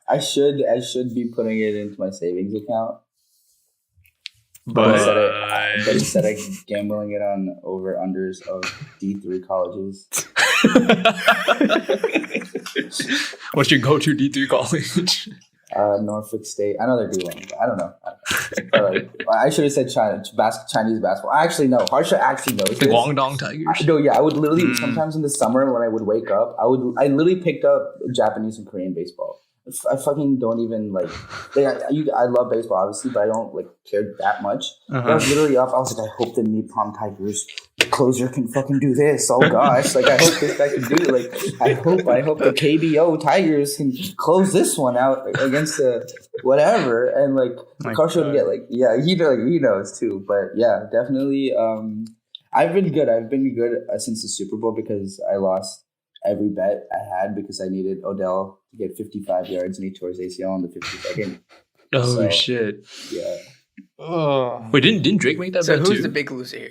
I should be putting it into my savings account. But instead of gambling it on over-unders of D3 colleges. What's your go-to D3 college? Norfolk State. I know they're D1, but I don't know. I should have said Chinese basketball. Actually, no. Harsha actually knows The Guangdong Tigers? No, yeah. I would literally, sometimes in the summer when I would wake up, I literally picked up Japanese and Korean baseball. I fucking don't even like I love baseball obviously, but I don't like care that much. I was literally off. I was like, I hope the Nippon Tigers closer can fucking do this. Oh gosh, like I hope this guy can do it. Like I hope the KBO Tigers can close this one out against the whatever. And like Karsha would get like he knows too. But yeah, definitely. I've been good. Since the Super Bowl because I lost every bet I had because I needed Odell to get 55 yards and he tore his ACL on the 52nd. Oh shit! Yeah. Oh. Wait, didn't Drake make that bet too? So who's the big loser here?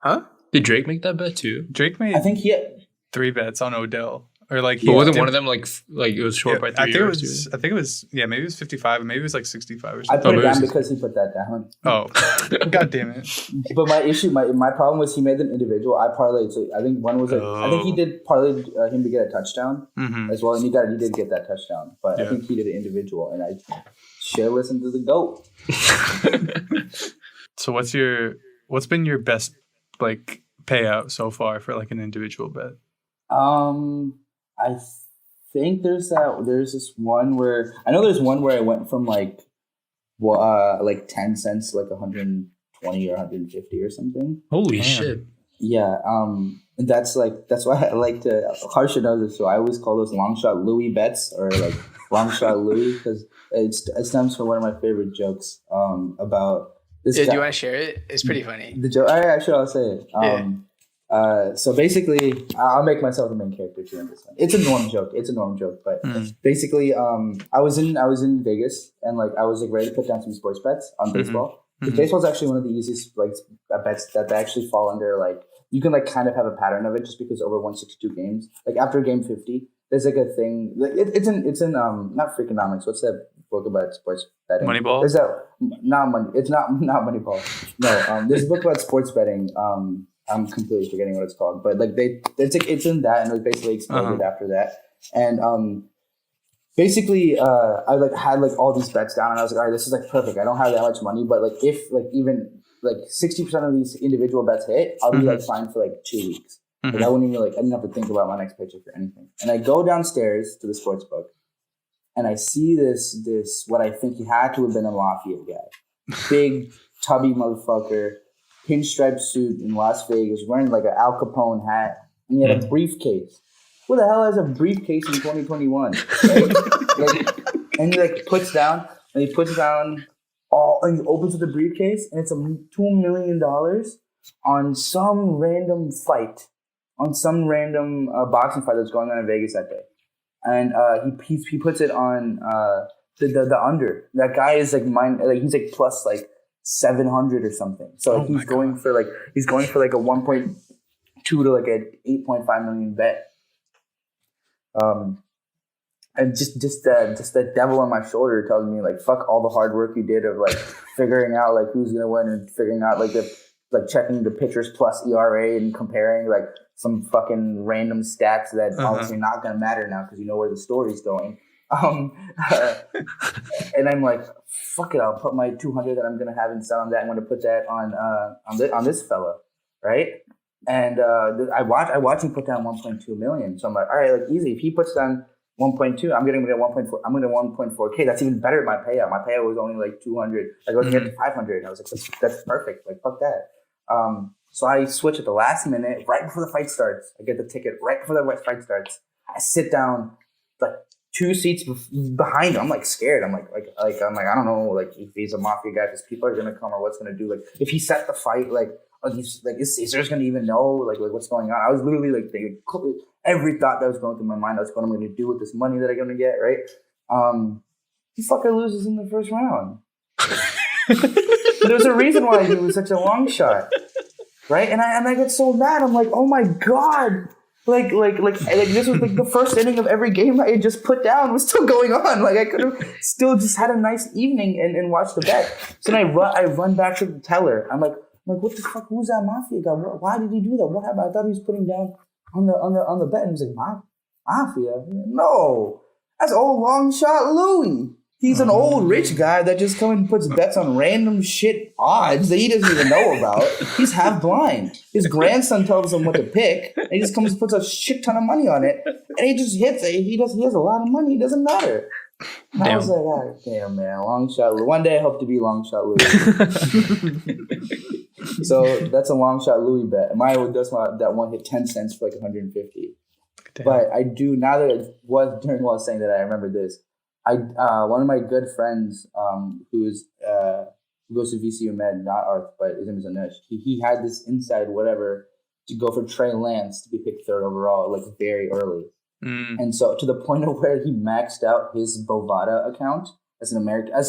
Huh? Did Drake make that bet too? Drake made. I think he had 3 bets on Odell, or like. But wasn't one of them like it was short by 3 yards? I think it was. Yeah, maybe it was 55, and maybe it was like 65 or I something. put it down because he put that down. Oh, god damn it! But my problem was he made them individual. I parlayed. So I think one was I think he did parlay him to get a touchdown as well, and he did get that touchdown. But I think he did it individual, and I should listen to the GOAT. So what's been your best like payout so far for like an individual bet? I think there's this one where I know there's one where I went from like 10 cents to like 120 or 150 or something. Holy shit. Yeah. And that's why I like to Harsha knows this, so I always call those Longshot Louie bets or like Longshot Louie because it stems from one of my favorite jokes about this guy. Do you want to share it? It's pretty funny. The joke I'll say it. So basically, I'll make myself the main character during this one. It's a norm joke. But basically, I was in Vegas and like I was like ready to put down some sports bets on baseball. Because baseball is actually one of the easiest like bets that they actually fall under. Like you can like kind of have a pattern of it just because over 162 games, like after game 50, there's like a thing. Like it's in not Freakonomics. What's that book about sports betting? Moneyball. There's that not money. It's not Moneyball. No, there's a book about sports betting. I'm completely forgetting what it's called, but like it's in that, and it was basically exploded after that. And basically, I like had like all these bets down, and I was like, all right, this is like perfect. I don't have that much money, but like if like even like 60% of these individual bets hit, I'll be like fine for like 2 weeks. Like I wouldn't even I didn't have to think about my next paycheck or anything. And I go downstairs to the sports book, and I see this what I think he had to have been a mafia guy, big tubby motherfucker. Pinstripe suit in Las Vegas, wearing like an Al Capone hat, and he had a briefcase. Who the hell has a briefcase in 2021? Right? And he like puts down all, and he opens the briefcase, and it's $2 million on some random fight, on some random boxing fight that's going on in Vegas that day. And he puts it on the under. That guy is like he's like plus like 700 or something. So like, he's going for like a 1.2 to like an 8.5 million bet. And just the devil on my shoulder tells me like, fuck all the hard work you did of like figuring out like who's gonna win and figuring out like checking the pitchers plus ERA and comparing like some fucking random stats that obviously not gonna matter now because you know where the story's going. And I'm like, fuck it, I'll put my 200 that I'm gonna have and sell on that. I'm gonna put that on this fella, right? And I watch him put down 1.2 million. So I'm like, all right, like easy. If he puts down 1.2, I'm gonna get 1.4. I'm gonna 1.4K. That's even better than my payout. My payout was only like 200. I was getting to 500. I was like, that's perfect. Like fuck that. So I switch at the last minute, right before the fight starts. I get the ticket right before the fight starts. I sit down like 2 seats behind him. I'm like scared. I'm like I don't know like if he's a mafia guy, because people are gonna come or what's gonna do. Like if he set the fight, is Cesar's gonna even know like what's going on? I was literally like thinking every thought that was going through my mind. That's what I'm gonna do with this money that I'm gonna get. Right? He fucking loses in the first round. There's a reason why he was such a long shot, right? And I get so mad. I'm like, oh my god. Like this was like the first inning of every game I had just put down was still going on. Like I could have still just had a nice evening and watched the bet. So then I run back to the teller. I'm like, what the fuck? Who's that mafia guy? Why did he do that? What happened? I thought he was putting down on the bet. And he was like, mafia? No, that's old Longshot Louie. He's an old rich guy that just comes and puts bets on random shit odds that he doesn't even know about. He's half blind. His grandson tells him what to pick, and he just comes and puts a shit ton of money on it, and he just hits it. He has a lot of money. It doesn't matter. And I was like, oh, damn, man, Longshot Louie. One day I hope to be Longshot Louie. So that's a Longshot Louie bet. That one hit 10 cents for like 150. Damn. But I do, now that it was during while I was saying that, I remember this. One of my good friends, who goes to VCU Med, not Arth, but his name is Anush. He had this inside whatever to go for Trey Lance to be picked 3rd overall, like very early, and so to the point of where he maxed out his Bovada account as an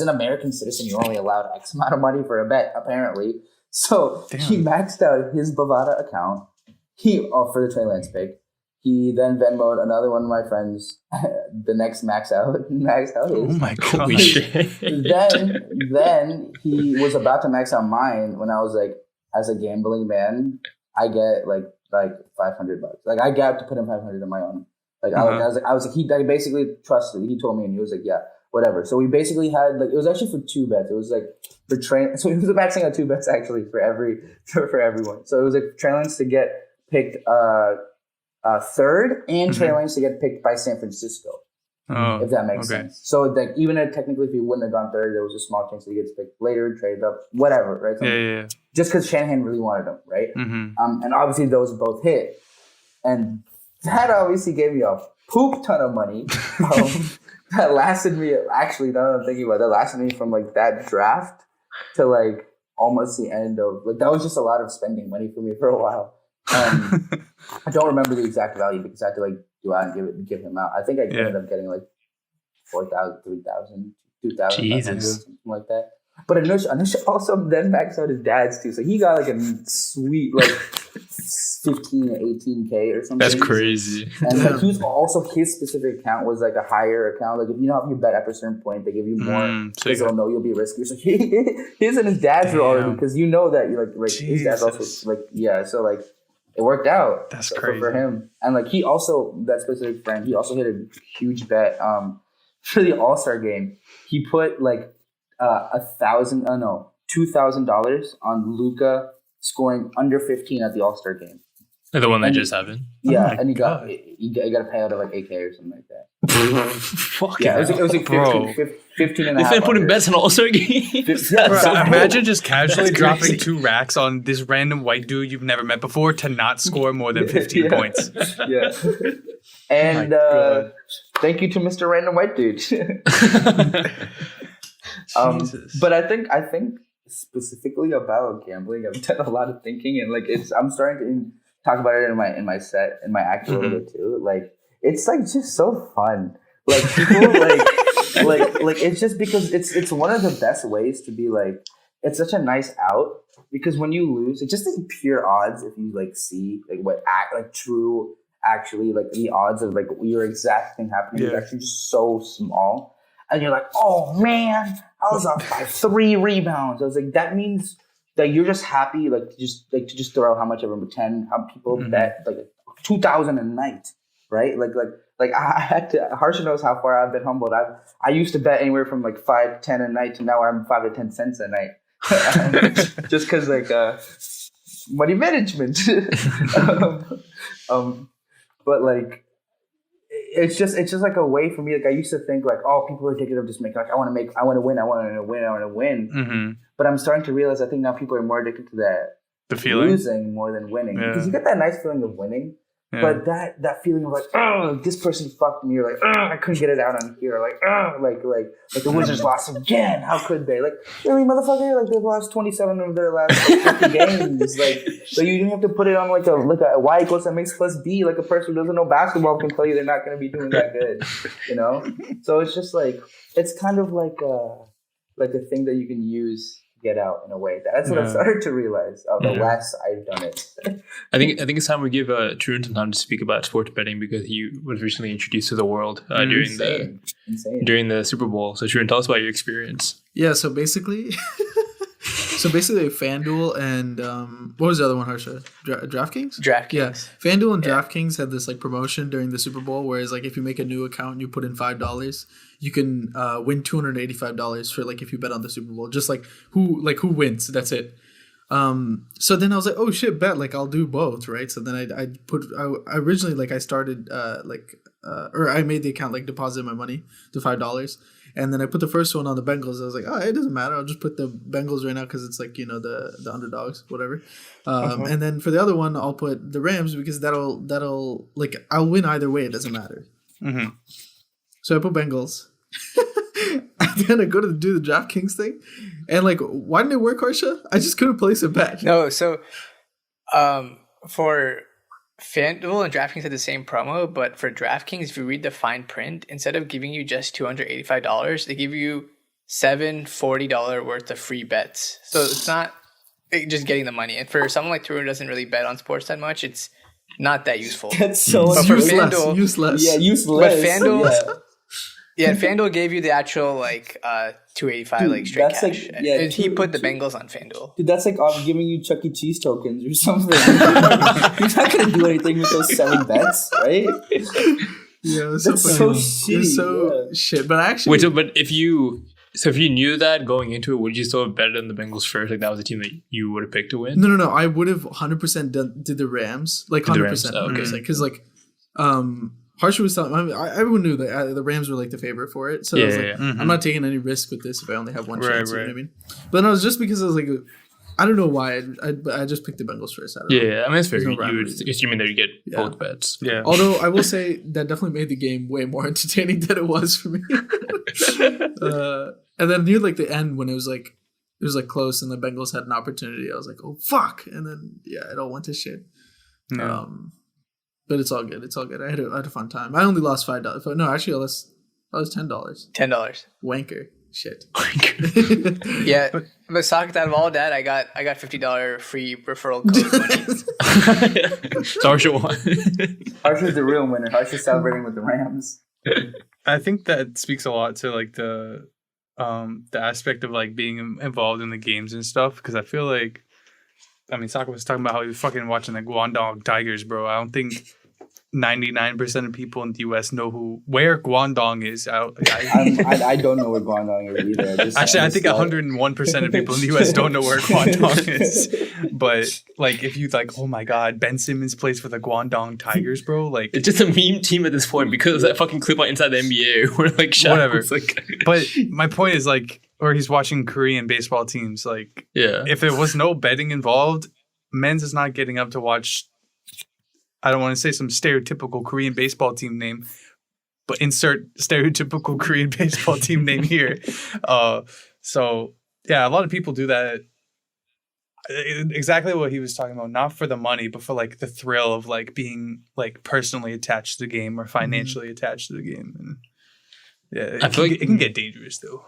American citizen. You're only allowed X amount of money for a bet, apparently. So he maxed out his Bovada account. For the Trey Lance pick. He then Venmo'd another one of my friends the next max out his. Oh my god! Then he was about to max out mine when I was like, as a gambling man, I get like $500. Like I got to put in 500 on my own. Like I was like he basically trusted. He told me and he was like, yeah, whatever. So we basically had like, it was actually for 2 bets. It was like for Trey. So it was maxing out 2 bets actually for everyone. So it was like Trey Lance to get picked 3rd and Trey Lance to get picked by San Francisco, if that makes sense. So like even technically if he wouldn't have gone 3rd, there was a small chance that he gets picked later, traded up, whatever, right? So yeah. Just because Shanahan really wanted him, right? And obviously those both hit, and that obviously gave me a poop ton of money. That lasted me, actually, now that I'm thinking about it, that lasted me from like that draft to like almost the end of, like that was just a lot of spending money for me for a while. I don't remember the exact value because I had to like go out and give him out. I think I ended up getting like 4,000, 3,000, 2,000, something like that. But Anush also then maxed out his dad's too, so he got like a sweet like 15 or 18K or something. That's crazy. And like he's also, his specific account was like a higher account. Like if you know if you bet at a certain point, they give you more because they'll know you'll be risky. So his and his dad's were already, because you know that you like his dad's also like so like. It worked out. That's crazy for him. And like he also, that specific friend, he also hit a huge bet for the All-Star game. He put like $2,000 on Luka scoring under 15 at the All-Star game. The one that just happened? Yeah, and he got a payout of like 8K or something like that. Fuck yeah. It was like 15 and a half. They've been putting bets on All-Star games. Imagine just casually dropping 2 racks on this random white dude you've never met before to not score more than 15 points. Yeah. And Thank you to Mr. Random White Dude. But I think specifically about gambling, I've done a lot of thinking, and like I'm starting to talk about it in my act a little bit too. Like it's like just so fun. Like people like it's just because it's one of the best ways to be like, it's such a nice out, because when you lose, it's just like pure odds. If you like see like what true actually like the odds of like your exact thing happening is actually just so small, and you're like, oh man, I was up by 3 rebounds. I was like, that means that you're just happy to just throw how much ever pretend how people bet like 2,000 a night, right? Like I had to. Harsha knows how far I've been humbled. I used to bet anywhere from like 5 to 10 a night to now I'm 5 to 10 cents a night, just because like money management. But like it's just like a way for me. Like I used to think like, oh, people are addicted of just making like I want to win. But I'm starting to realize I think now people are more addicted to that, the feeling, losing more than winning, because you get that nice feeling of winning. Yeah. But that feeling of like, oh, this person fucked me, or like, oh, I couldn't get it out on here, like, oh, like the Wizards lost again. How could they? Like, really, motherfucker? Like they've lost 27 of their last 50 games. Like, so you didn't have to put it on like a y equals mx plus b. Like a person who doesn't know basketball can tell you they're not going to be doing that good, you know? So it's just like, it's kind of like a thing that you can use. Get out in a way. That's what I started to realize. The less I've done it. I think it's time we give Tarun some time to speak about sports betting, because he was recently introduced to the world during the Super Bowl. So Tarun, tell us about your experience. Yeah. So basically, FanDuel and what was the other one, Harsha? DraftKings? DraftKings. Yeah. FanDuel and DraftKings had this like promotion during the Super Bowl, whereas like if you make a new account and you put in $5, you can win $285 for like if you bet on the Super Bowl. Just like who wins. That's it. So then I was like, oh shit, bet, like I'll do both, right? So then I originally like I started or I made the account, like deposited my money to $5. And then I put the first one on the Bengals. I was like, oh, it doesn't matter. I'll just put the Bengals right now because it's like, you know, the underdogs, whatever. And then for the other one, I'll put the Rams because that'll like I'll win either way. It doesn't matter. Mm-hmm. So I put Bengals. And then I go to do the DraftKings thing. And like, why didn't it work, Harsha? I just couldn't place a bet. No, so for FanDuel and DraftKings had the same promo, but for DraftKings, if you read the fine print, instead of giving you just $285, they give you $740 worth of free bets. So it's not just getting the money. And for someone like Tarun who doesn't really bet on sports that much, it's not that useful. That's so useless. Yeah, useless. But FanDuel, FanDuel gave you the actual like $285 like straight cash. Like, he put the Bengals on FanDuel. Dude, that's like I'm giving you Chuck E. Cheese tokens or something. You're not gonna do anything with those 7 bets, right? Yeah, that's so shitty. It's so shit. But actually, but if you knew that going into it, would you still have betted on the Bengals first? Like that was the team that you would have picked to win? No. I would have 100% did the Rams, like 100%, because like Harsha was telling everyone knew that the Rams were like the favorite for it. So I was like, I'm not taking any risk with this if I only have one chance. You know what I mean? But then I was just because I was like, I don't know why. I just picked the Bengals first. I mean, that's fair. You would assuming that you get both bets. Yeah. Although I will say that definitely made the game way more entertaining than it was for me. And then near like the end when it was like close and the Bengals had an opportunity, I was like, oh fuck! And then it all went to shit. No. But it's all good. It's all good. I had a fun time. I only lost $5. No, actually, I lost $10. $10. Wanker. Shit. Yeah, but socket out of all that, I got $50 free referral code money. So Harsha won. Harsha's the real winner. Harsha's celebrating with the Rams. I think that speaks a lot to like the aspect of like being involved in the games and stuff, because I feel like, I mean, Saka was talking about how he was fucking watching the Guangdong Tigers, bro. I don't think 99% of people in the U.S. know where Guangdong is. I don't know where Guangdong is either. Actually, I think 101% of people in the U.S. don't know where Guangdong is. But like, if you like, oh my god, Ben Simmons plays for the Guangdong Tigers, bro. Like, it's just a meme team at this point because of that fucking clip on Inside the NBA where like Shaq whatever. Was, like, but my point is like, or he's watching Korean baseball teams. Like, if there was no betting involved, men's is not getting up to watch. I don't want to say some stereotypical Korean baseball team name, but insert stereotypical Korean baseball team name here. So yeah, a lot of people do that. Exactly what he was talking about, not for the money, but for like the thrill of like being like personally attached to the game or financially attached to the game. And yeah, it can get dangerous though.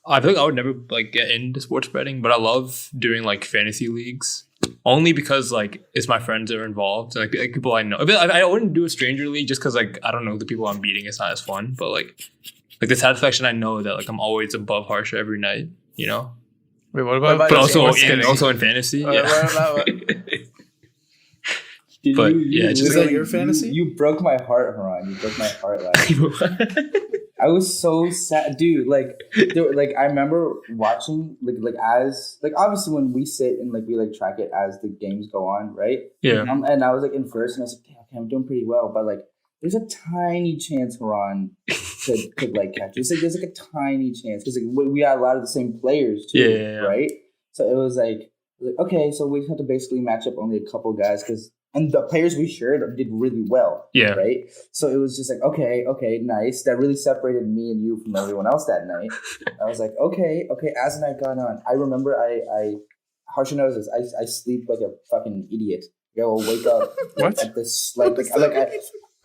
I feel like I would never like get into sports betting, but I love doing like fantasy leagues only because like it's my friends that are involved, like people I know. I wouldn't do a stranger league just because like I don't know the people I'm beating. It's not as fun, but like the satisfaction I know that like I'm always above Harsha every night. You know. Wait, what about? But also in fantasy. Yeah. What about? But yeah, is that your fantasy? You broke my heart, Haran. You broke my heart last night. I was so sad, dude. Like I remember watching, like as like obviously when we sit and like we like track it as the games go on, right? Yeah. And I was like in first, and I was like, damn, okay, I'm doing pretty well, but like there's a tiny chance Haran could like catch. It's like there's like a tiny chance because like we got a lot of the same players too, right? So it was like okay, so we had to basically match up only a couple guys and the players we shared did really well. Yeah. Right. So it was just like, okay, nice. That really separated me and you from everyone else that night. I was like, okay. As the night got on, I remember Harsha knows this. I sleep like a fucking idiot. I will wake up at this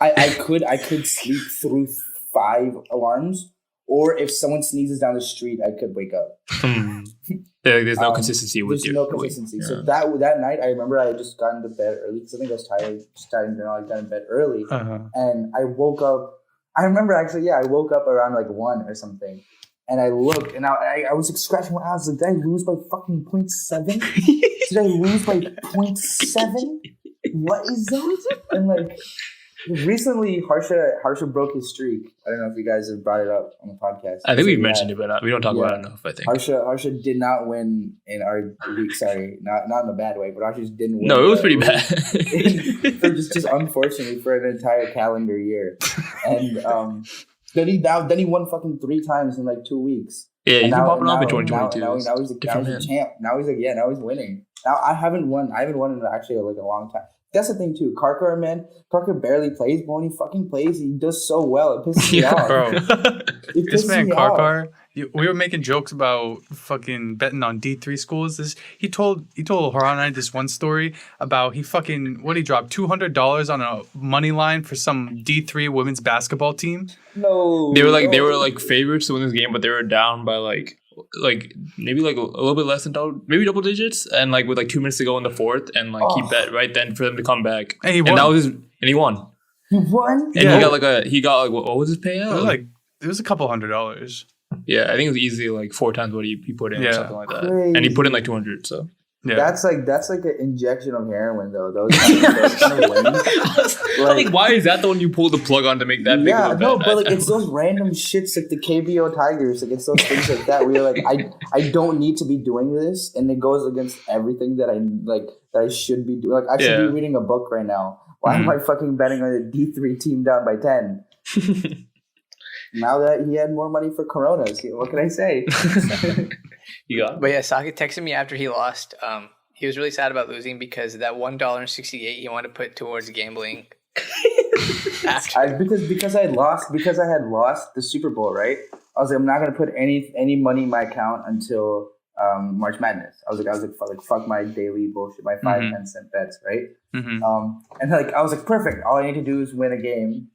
I could sleep through 5 alarms, or if someone sneezes down the street, I could wake up. There's no consistency with you. There's no consistency. Yeah. So that night, I remember I had just gotten to bed early because I think I was tired in general. I got in bed early, and I woke up. I remember actually, I woke up around like 1 or something, and I looked, and I was like scratching my eyes. Like, did I lose by fucking 0.7? Did I lose by 0.7? What is that? And like. Recently, Harsha broke his streak. I don't know if you guys have brought it up on the podcast. I think we've mentioned it, but we don't talk about it enough, I think. Harsha did not win in our league. Sorry, not in a bad way, but Harsha just didn't win. No, it was pretty bad. So just unfortunately for an entire calendar year. And then he won fucking 3 times in like 2 weeks. Yeah, he's been popping off in 2022. Now he's a champ. Now he's winning. Now I haven't won in actually like a long time. That's the thing too. Karkar, man. Karkar barely plays, but when he fucking plays, he does so well. It pisses me off. Bro. This man Karkar, we were making jokes about fucking betting on D3 schools. He told Haran and I this one story about he dropped $200 on a money line for some D3 women's basketball team. No. They were like favorites to win this game, but they were down by like maybe like a little bit less than double digits, and like with like 2 minutes to go in the fourth, and like he bet right then for them to come back, and he won. And he won. He won, and he got what was his payout? It was a couple $100. Yeah, I think it was easily like 4 times what he put in or something like that, and he put in like 200. So. Yeah. That's like an injection of heroin though. Those kind of wins. Like, why is that the one you pull the plug on to make that big of a bet? No, but like it's those random shits like the KBO Tigers, like it's those things like that where you're like, I don't need to be doing this, and it goes against everything that I should be doing. Like I should be reading a book right now. Why am I fucking betting on a D3 team down by 10? Now that he had more money for Coronas, what can I say? You got it. But yeah, Saki texted me after he lost. He was really sad about losing because that $1.68 he wanted to put towards gambling. Because I had lost the Super Bowl, right? I was like, I'm not gonna put any money in my account until March Madness. I was like, fuck my daily bullshit, my 5-10 cent bets, right? And like I was like, perfect. All I need to do is win a game.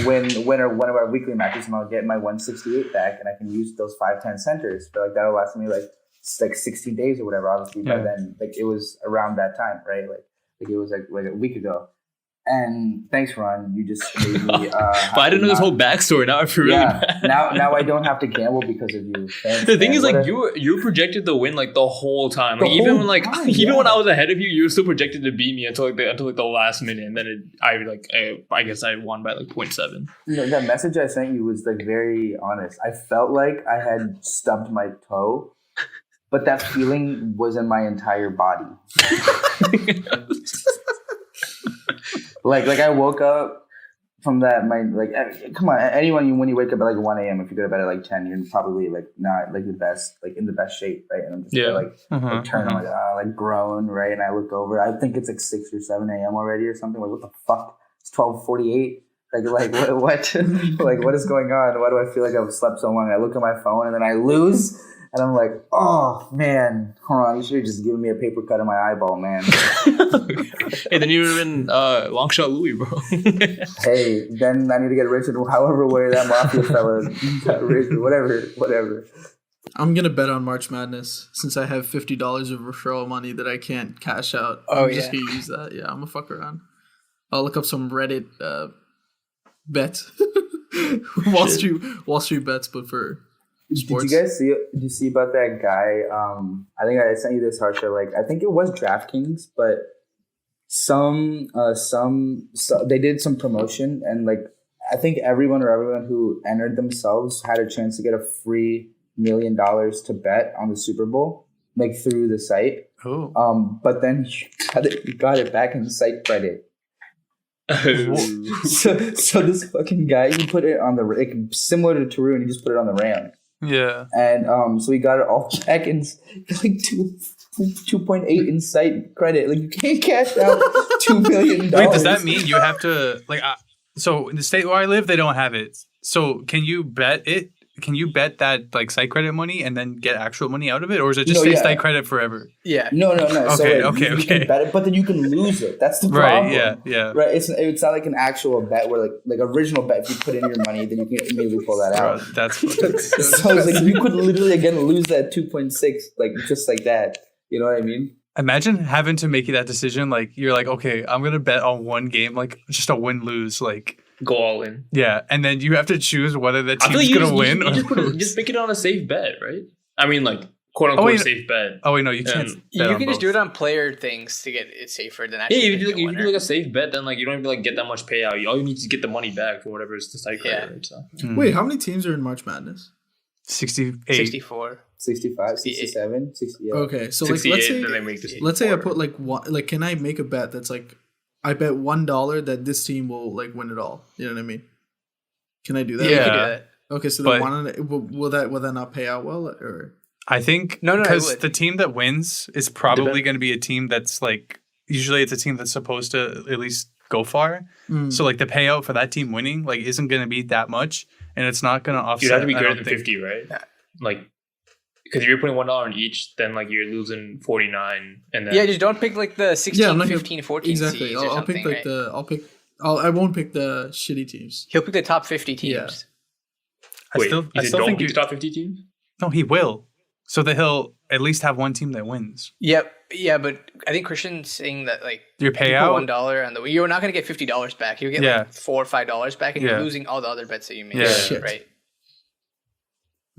Win one of our weekly matches, and I'll get my 168 back, and I can use those 5-10 centers. But like that'll last me like 16 days or whatever. Obviously, by then, like it was around that time, right? Like it was like a week ago. And thanks, Ron. You just made me. But I didn't know this whole backstory. Now I feel really bad. Now I don't have to gamble because of you. Thanks, the thing is, like you projected to win like the whole time. Like, even when I was ahead of you, you were still projected to beat me until the last minute, and then I guess I won by like 0.7. That message I sent you was like very honest. I felt like I had stubbed my toe, but that feeling was in my entire body. Like I woke up from that. Come on, anyone when you wake up at like 1 a.m. if you go to bed at like 10, you're probably like not like the best, like in the best shape, right? And I'm just like groan, right? And I look over. I think it's like 6 or 7 a.m. already or something. Like what the fuck? It's 12:48. Like what like what is going on? Why do I feel like I've slept so long? I look at my phone and then I lose, and I'm like, oh man, hold on, you should have just given me a paper cut in my eyeball, man. Hey, then you would have been Longshot Louie, bro. Hey, then I need to get rich in however way that mafia fella got rich, or whatever. I'm gonna bet on March Madness since I have $50 of referral money that I can't cash out. Oh, I'm just gonna use that. Yeah, I'm gonna fuck around. I'll look up some Reddit bets. Wall Street bets, but for sports. Did you guys see? Did you see about that guy? I think I sent you this, Harsha. Like, I think it was DraftKings, but some they did some promotion, and like I think everyone who entered themselves had a chance to get a free $1 million to bet on the Super Bowl, like through the site. Oh. But then you got it back in site credit. So this fucking guy, he put it on the like, similar to Tarun, he just put it on the RAM. Yeah. And so he got it all back in like 2.8 in site credit. Like, you can't cash out $2 million. Wait, does that mean you have to like? So in the state where I live, they don't have it. So can you bet it? Can you bet that like site credit money and then get actual money out of it, or is it just site credit forever? Yeah. No. Okay, so you can bet it, but then you can lose it. That's the problem. Right. Yeah. Right. It's not like an actual bet where like original bet. If you put in your money, then you can immediately pull that out. Bro, that's So it's like you could literally again lose that 2.6 like just like that. You know what I mean? Imagine having to make that decision. Like you're like, okay, I'm gonna bet on one game, like just a win-lose, like Go all in. yeah, and then you have to choose whether the team's gonna win or you just make it on a safe bet, right? I mean, like quote unquote safe bet. Oh wait, no, you can't. You can just do it on player things to get it safer than actually. Yeah, if you do like a safe bet, then like you don't even like get that much payout. All you need is to get the money back for whatever is the site credit. Right? So. Wait, how many teams are in March Madness? 68. 64. 65, 67, 60. Yeah. Okay, so like let's say I put like one, like can I make a bet that's like I bet $1 that this team will like win it all? You know what I mean? Can I do that? Yeah, you can do that. Okay, so then will that not pay out well or? I think no, because the team that wins is probably going to be a team that's like usually it's a team that's supposed to at least go far. So like the payout for that team winning like isn't going to be that much, and it's not going to offset. You'd have to be greater than 50, right? Yeah. Like. Because if you're putting $1 in each, then like you're losing 49, and then just don't pick like the 16, 15, 14 exactly. seeds I'll pick like right? I won't pick the shitty teams. He'll pick the top 50 teams. Yeah. I still think pick the top 50 teams. No, he will. So that he'll at least have one team that wins. Yep. Yeah, but I think Christian's saying that like your payout $1 on the you're not going to get $50 back. You'll get like $4 or $5 back, and you're losing all the other bets that you made. Yeah. Right.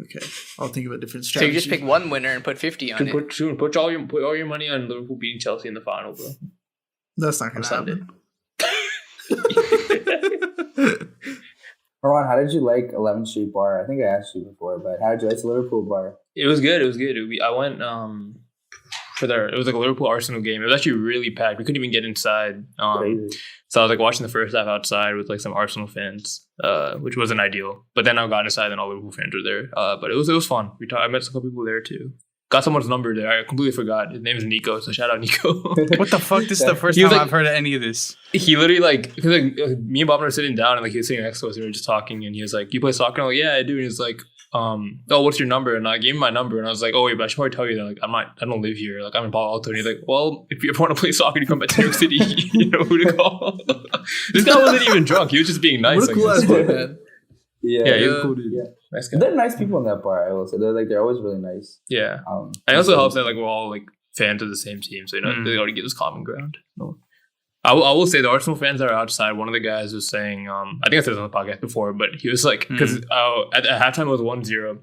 Okay, I'll think of a different So strategy. you just pick one winner and put 50 on it. Put all your money on Liverpool beating Chelsea in the final, bro. That's not gonna happen. Marwan, how did you like 11th Street Bar? I think I asked you before, but how did you like the Liverpool bar? It was good. I went for it was like a Liverpool Arsenal game. It was actually really packed. We couldn't even get inside. So I was like watching the first half outside with like some Arsenal fans, which wasn't ideal. But then I got inside and all Liverpool fans were there. But it was fun. I met a couple people there too. Got someone's number there. I completely forgot. His name is Nico, so shout out Nico. What the fuck? This is the first time I've heard of any of this. He literally because me and Bob were sitting down and like he was sitting next to us and we were just talking and he was like, "You play soccer?" I'm like, "Yeah, I do." And he was like, "Oh, what's your number?" And I gave him my number and I was like, "Oh wait, but I should probably tell you that like I don't live here. Like I'm in Palo Alto." And he's like, "Well, if you ever want to play soccer, you come back to New York City. You know who to call." This guy wasn't even drunk. He was just being nice. What a cool ass dude, man. Yeah, he was a cool dude. Yeah. Nice guy. They're nice people in that bar. I will say they're always really nice. Yeah, and it also helps that like we're all like fans of the same team, so they already get this common ground. No. I will say the Arsenal fans that are outside. One of the guys was saying, I think I said this on the podcast before, but he was like, because at halftime it was 1-0,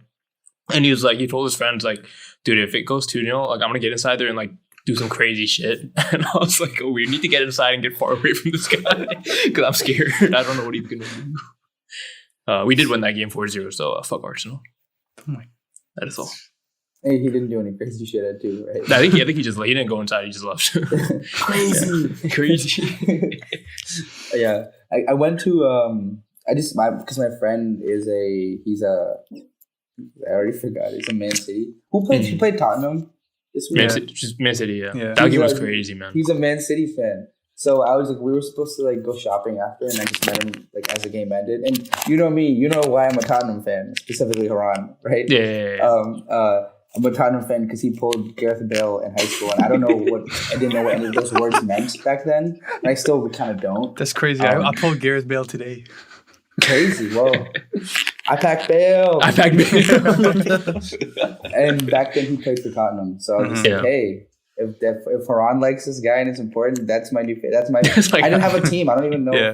and he was like, he told his friends like, "Dude, if it goes 2-0, like I'm gonna get inside there and like do some crazy shit." And I was like, "Oh, we need to get inside and get far away from this guy because I'm scared. I don't know what he's gonna do." We did win that game 4-0, so fuck Arsenal. Oh my, that is all. Hey, he didn't do any crazy shit at too, right? I think he just he didn't go inside. He just left. Crazy. Yeah, I went to because my friend is I already forgot. He's a Man City. Who played Tottenham this week? Man City, yeah. That game was crazy, man. He's a Man City fan. So I was like, we were supposed to like go shopping after, and I just met him like as the game ended. And you know me, you know why I'm a Tottenham fan, specifically Haran, right? Yeah. I'm a Tottenham fan because he pulled Gareth Bale in high school, and I didn't know what any of those words meant back then, and I still kind of don't. That's crazy. I pulled Gareth Bale today. Crazy, whoa! I packed Bale. And back then he played for Tottenham, so I was just like, hey. If Haran likes this guy and it's important, that's my new. That's my. I didn't have a team. I don't even know.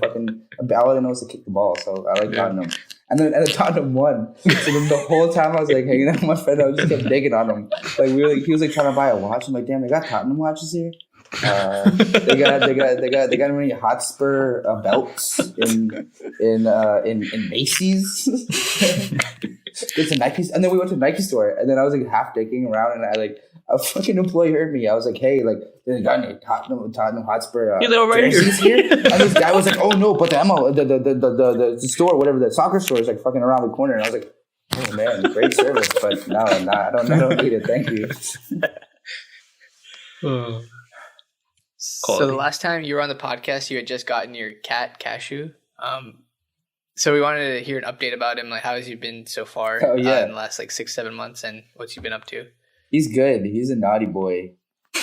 All I know is to kick the ball. So I like Tottenham. And then Tottenham won. So then the whole time I was like hanging out with my friend, I just kept digging on him. Like he was like trying to buy a watch. I'm like, damn, they got Tottenham watches here. They got many Hotspur belts in Macy's. It's a Nike, and then we went to Nike store, and then I was like half digging around, and a fucking employee heard me. I was like, hey, like, they got any Tottenham Hotspur jerseys here? And this guy was like, oh no, but the store, whatever, the soccer store is like fucking around the corner. And I was like, oh man, great service, but no, I don't need it. Thank you. So the last time you were on the podcast, you had just gotten your cat, Cashew. So we wanted to hear an update about him. Like, how has he been so far in the last like 6-7 months, and what's he been up to? He's good. He's a naughty boy.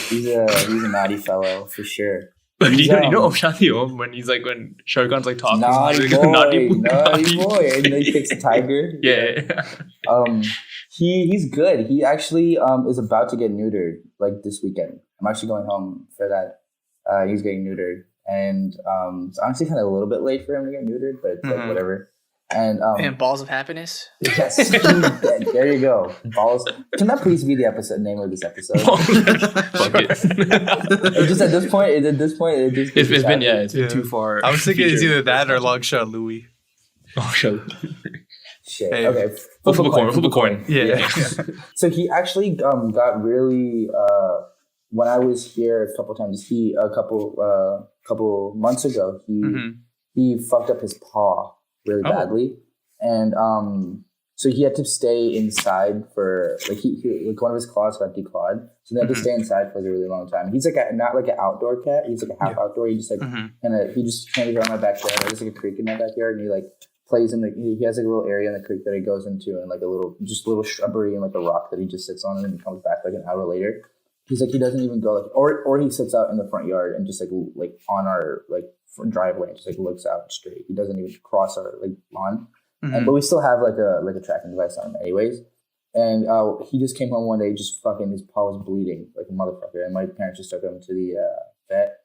He's a naughty fellow for sure. But you know Shanti Om when he's like when Shah Rukh Khan's like talking. Naughty boy, and then he picks a tiger. Yeah. He's good. He actually is about to get neutered like this weekend. I'm actually going home for that. He's getting neutered, and it's honestly kind of a little bit late for him to get neutered, but it's like whatever. And balls of happiness. Yes, there you go. Balls. Can that please be the name of this episode? Fuck it. Just at this point, it's been too far. I was thinking it's either that or Longshot Louie. Longshot. Shit. Okay. Flip a coin. Yeah. So he actually got really. When I was here a couple times, a couple months ago, he fucked up his paw really badly, and so he had to stay inside for like he one of his claws got declawed, so they had to stay inside for a really long time. He's like not like an outdoor cat. He's like a half outdoor. He just like he just hangs around my backyard. There's like a creek in my backyard, and he like plays in he has like a little area in the creek that he goes into, and like a little shrubbery and like a rock that he just sits on, and then he comes back like an hour later. He's like, he doesn't even go like, or he sits out in the front yard and just like on our like front driveway and just like looks out straight. He doesn't even cross our like lawn, but we still have like a tracking device on him anyways. And he just came home one day, just fucking his paw was bleeding like a motherfucker, and my parents just took him to the vet,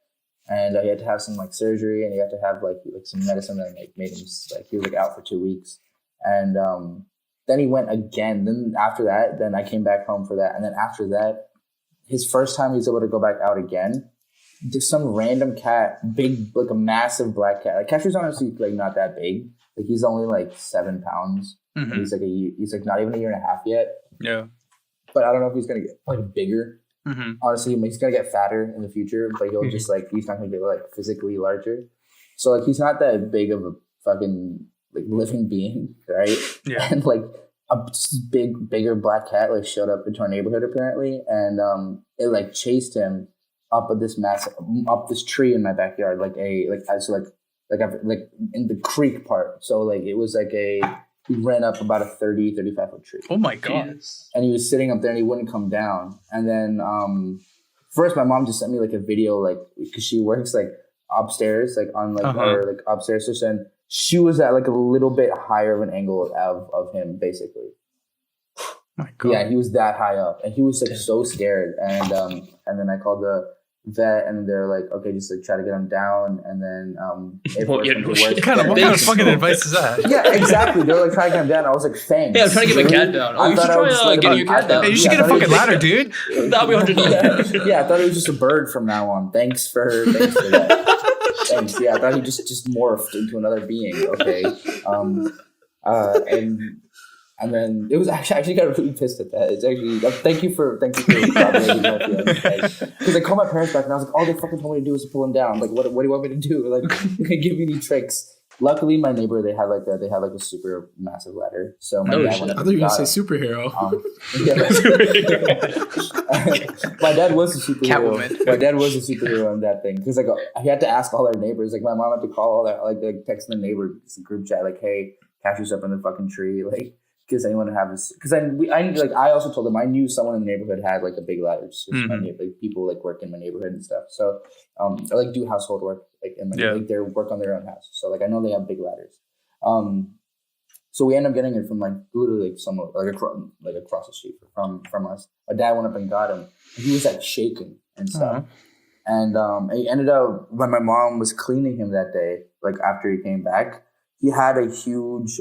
and he had to have some like surgery, and he had to have like some medicine that like made him like he was like out for 2 weeks, and then he went again. Then after that, then I came back home for that, and then after that. His first time he was able to go back out again, just some random cat, big, like a massive black cat. Like Cashew's honestly like not that big. Like he's only like 7 pounds. And he's like not even a year and a half yet. Yeah. But I don't know if he's gonna get like bigger. Honestly, he's gonna get fatter in the future, but he'll just like he's not gonna get like physically larger. So like he's not that big of a fucking like living being, right? Yeah. And like a bigger black cat like showed up into our neighborhood apparently, and it like chased him up this tree in my backyard, like in the creek part. So like it was like he ran up about a 35 foot tree. Oh my god! And he was sitting up there and he wouldn't come down. And then first my mom just sent me like a video, like because she works like upstairs, like on like her like upstairs, and she was at like a little bit higher of an angle of him, basically. My God. Yeah, he was that high up, and he was like so scared. And then I called the vet, and they're like, "Okay, just like try to get him down." And then what kind of fucking advice is that? Yeah, exactly. They're like trying to get him down. I was like, "Thanks." Yeah, I'm trying to get my cat down. Oh, you should try getting your cat down. Hey, you should get a fucking ladder, dude. That'll be $100. Yeah, I thought it was just a bird from now on. Thanks for that. Thanks. Yeah, I thought he just morphed into another being. Okay. And then it was I actually got really pissed at that. It's actually thank you for corroborating my feelings, because I called my parents back and I was like, all they fucking told me to do was to pull him down. Like, what do you want me to do? Like, give me any tricks. luckily, my neighbor they had like a super massive ladder. So my dad went I up thought you were and gonna say got him. superhero. My dad was a superhero. Catwoman. My dad was a superhero in that thing because like he had to ask all our neighbors. Like my mom had to call all that like text the neighbor group chat like, hey, Cashew's up in the fucking tree. Like, does anyone have this? Because I also told them I knew someone in the neighborhood had like a big ladder. Just my like people like work in my neighborhood and stuff. So I like do household work like in like their work on their own house. So like I know they have big ladders. So we end up getting it from like literally like somewhere like across the street from us. My dad went up and got him. He was like shaking and stuff. And it ended up when my mom was cleaning him that day, like after he came back, he had a huge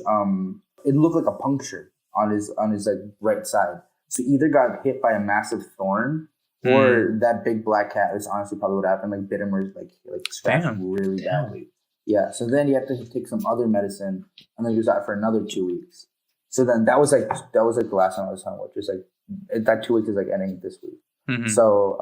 it looked like a puncture on his like right side. So he either got hit by a massive thorn or that big black cat is honestly probably what happened, like bit him or like scratched him really badly. Yeah. So then he had to take some other medicine and then he was out for another 2 weeks. So then that was like the last time I was home, which is like that 2 weeks is like ending this week. So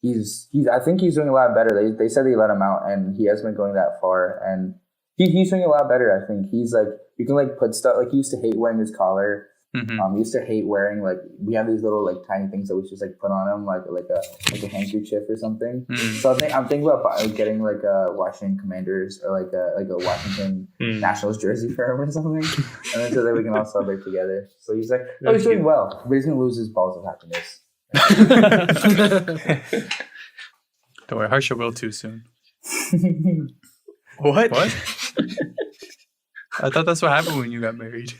he's I think he's doing a lot better. They said they let him out and he hasn't been going that far and he's doing a lot better. I think he's like you can like put stuff like he used to hate wearing his collar. He used to hate wearing like we have these little like tiny things that we just like put on him like a handkerchief or something. So I'm thinking about getting like a Washington Commanders or like a Washington Nationals jersey for him or something, and then so that we can all celebrate together. So he's like, oh, he's doing well, but he's gonna lose his balls of happiness. Don't worry, Harsha will too soon. What? I thought that's what happened when you got married.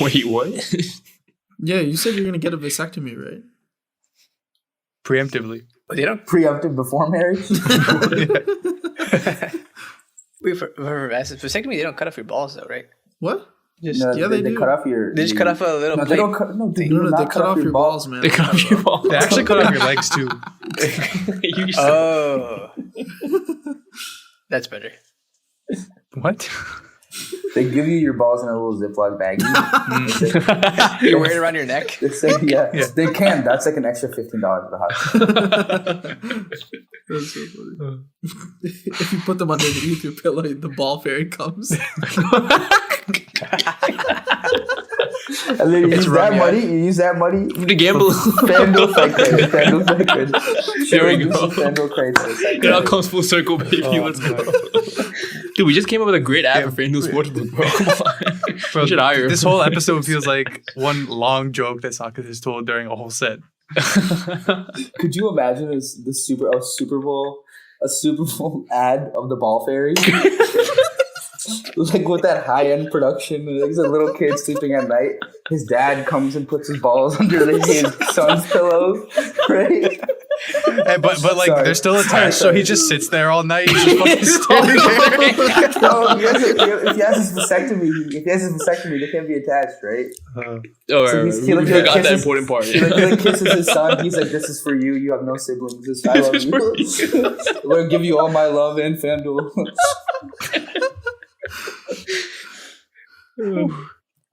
Wait, what? Yeah, you said you're gonna get a vasectomy, right? Preemptively. But they don't. Preemptive before marriage. Wait, for vasectomy, they don't cut off your balls though, right? What? Just, No, yeah, they do. cut off your. They just cut off a little. No, plate. they don't cut. No, they, do They not cut off your balls, man. They cut off your balls. They actually cut off your legs too. Oh, that's better. What? They give you your balls in a little Ziploc baggie. You wear it around your neck. They say, yeah, they can. That's like an extra $15 at the hospital. That's so funny. If you put them underneath your pillow, the ball fairy comes. And then you use that money. To gamble. FanDuel Cyclone. There we go. FanDuel Craigslist. It all comes full circle, baby. Let's go. Dude, we just came up with a great app for FanDuel Sportsbook, bro. Come on. Bro, We should hire. this whole episode feels like one long joke that Sokka has told during a whole set. Could you imagine a Super Bowl ad of the ball fairy? Like with that high-end production, like a little kid sleeping at night, his dad comes and puts his balls under his son's pillow, right? But like Sorry. they're still attached, so he just sits there all night. He's just fucking standing there. No, if he has his vasectomy, they can't be attached, right? Oh, he's- we he like forgot that kisses- important part. He like kisses his son. He's like, "This is for you. You have no siblings. I love you. I'm gonna give you all my love and FanDuel."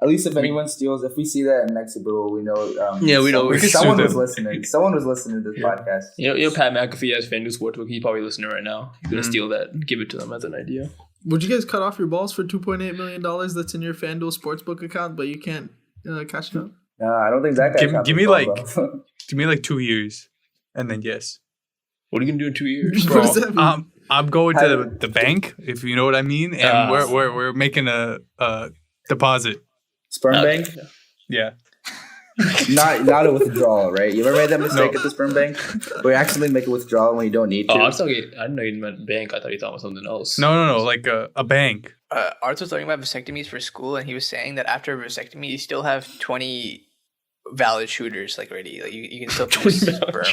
At least if anyone steals, if we see that in next Super Bowl, we know. Yeah, we know. We can Someone sue was them. listening. Someone was listening to this podcast. You know, Pat McAfee has FanDuel Sportsbook. He's probably listening right now. He's gonna steal that and give it to them as an idea. Would you guys cut off your balls for $2.8 million that's in your FanDuel Sportsbook account, but you can't cash it out? I don't think that guy. Give me like 2 years, and then yes. What are you gonna do in 2 years? What does that mean? I'm going to the bank, if you know what I mean, and we're making a deposit. Sperm bank. Yeah. Not a withdrawal, right? You ever made that mistake at the sperm bank? Where you accidentally make a withdrawal when you don't need to? I didn't know you meant bank. I thought you thought it was something else. No, like a bank. Arthur was talking about vasectomies for school, and he was saying that after a vasectomy, you still have 20 valid shooters, like ready. Like you can still produce sperm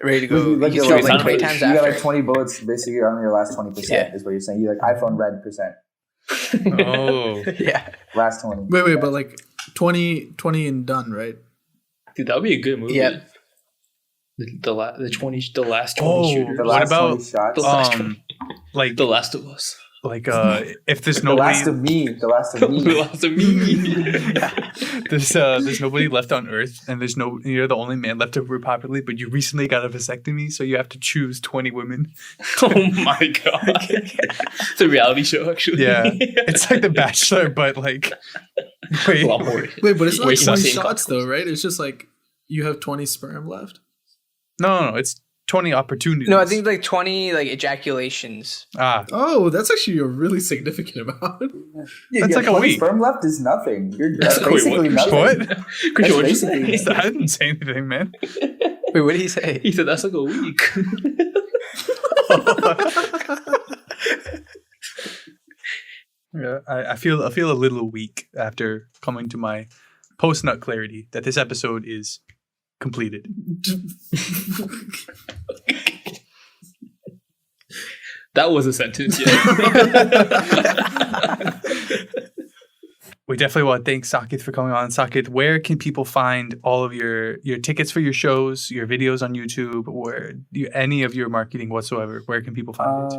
ready to go. Like, You can still like 20 times you got after. like 20 bullets basically on your last 20%. Yeah. Is what you're saying. You like iPhone red %. Oh. Yeah. Last 20. Wait, but like 20 and done, right? Dude, that would be a good movie. Yeah. The last 20 Oh, shooters. The What last about 20 shots. The last like The Last of Us. like if there's The nobody, last of me. The last of me. The last of me. there's nobody left on Earth, and you're the only man left to repopulate, but you recently got a vasectomy, so you have to choose 20 women. Oh my god. It's a reality show, actually. Yeah, it's like The Bachelor, but like A lot more. Wait, but it's not Wait, 20 insane shots though, right? It's just like you have 20 sperm left. no, it's 20 opportunities. No, I think like 20 like ejaculations. Oh, that's actually a really significant amount. That's like a 20 week. Sperm left is nothing. That's Wait, basically what? nothing. What? Christian, what'd you basically- say? I didn't say anything, man. Wait, what did he say? He said that's like a week. Yeah, I feel a little weak after coming to my post nut clarity that this episode is completed. That was a sentence, yeah. We definitely want to thank Sakith for coming on. Sakith, where can people find all of your tickets for your shows, your videos on YouTube, or any of your marketing whatsoever? Where can people find it?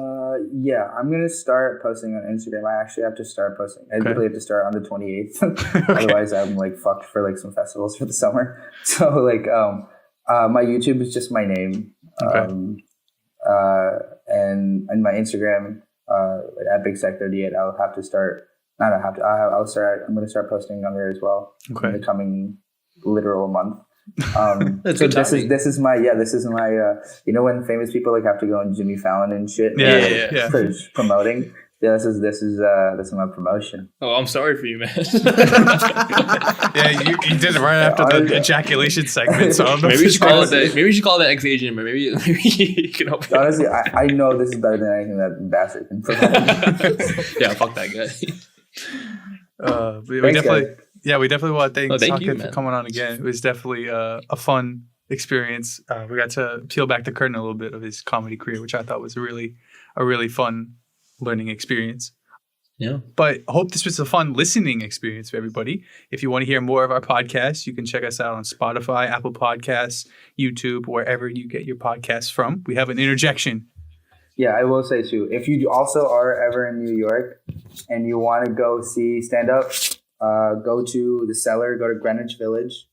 Yeah, I'm gonna start posting on Instagram. I actually have to start posting. I Okay. literally have to start on the 28th. Otherwise, I'm like fucked for like some festivals for the summer. So like, my YouTube is just my name. Okay. And my Instagram, at BigSec38, I'll have to start. Not I have to. I'll start. I'm gonna start posting on there as well Okay. in the coming literal month. That's So good this timing. is my you know when famous people like have to go on Jimmy Fallon and shit Yeah. for promoting. Yeah, this is my promotion. Oh, I'm sorry for you, man. Yeah, you did it right after the Yeah. ejaculation segment. So I don't know if Maybe we it's should call it right. that. Maybe we should call that ex-agent, but maybe you can help. Honestly, I know this is better than anything that bastard can provide. Yeah, fuck that guy. We Thanks, definitely, guys. we definitely want to thank, Thank you, Sakith for man. coming on again. It was definitely a fun experience. We got to peel back the curtain a little bit of his comedy career, which I thought was a really fun learning experience. Yeah. But I hope this was a fun listening experience for everybody. If you want to hear more of our podcasts, you can check us out on Spotify, Apple Podcasts, YouTube, wherever you get your podcasts from. We have an interjection. Yeah, I will say too, if you also are ever in New York and you want to go see stand up, go to the Cellar, go to Greenwich Village,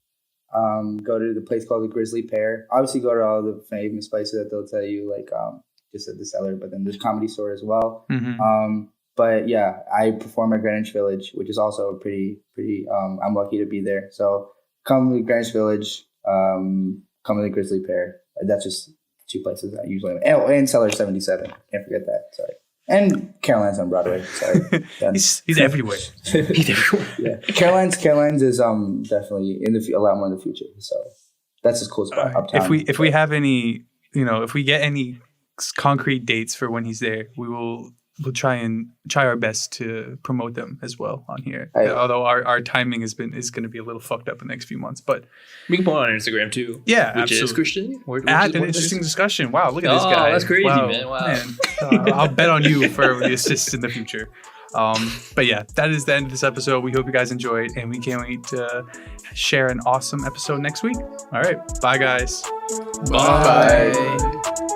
go to the place called the Grizzly Pear. Obviously, go to all the famous places that they'll tell you, like just at the Cellar, but then there's Comedy Store as well. Mm-hmm. But yeah, I perform at Greenwich Village, which is also pretty. I'm lucky to be there. So come to Greenwich Village, come to the Grizzly Pear. That's just two places I usually am. Oh, and Cellar 77. Can't forget that. Sorry. And Caroline's on Broadway. Sorry. Done. He's everywhere. He's everywhere. Yeah. Caroline's is definitely a lot more in the future. So that's a cool spot uptown. If we have any, if we get any concrete dates for when he's there, we'll try our best to promote them as well on here. Although our timing is going to be a little fucked up in the next few months, but We can put it on Instagram too. yeah, Which is absolutely. Christian. An interesting discussion. Wow, look at this guy. That's crazy, man. Wow. I'll bet on you for the assists in the future. But yeah, that is the end of this episode. We hope you guys enjoyed, and we can't wait to share an awesome episode next week. All right, bye guys. Bye. Bye.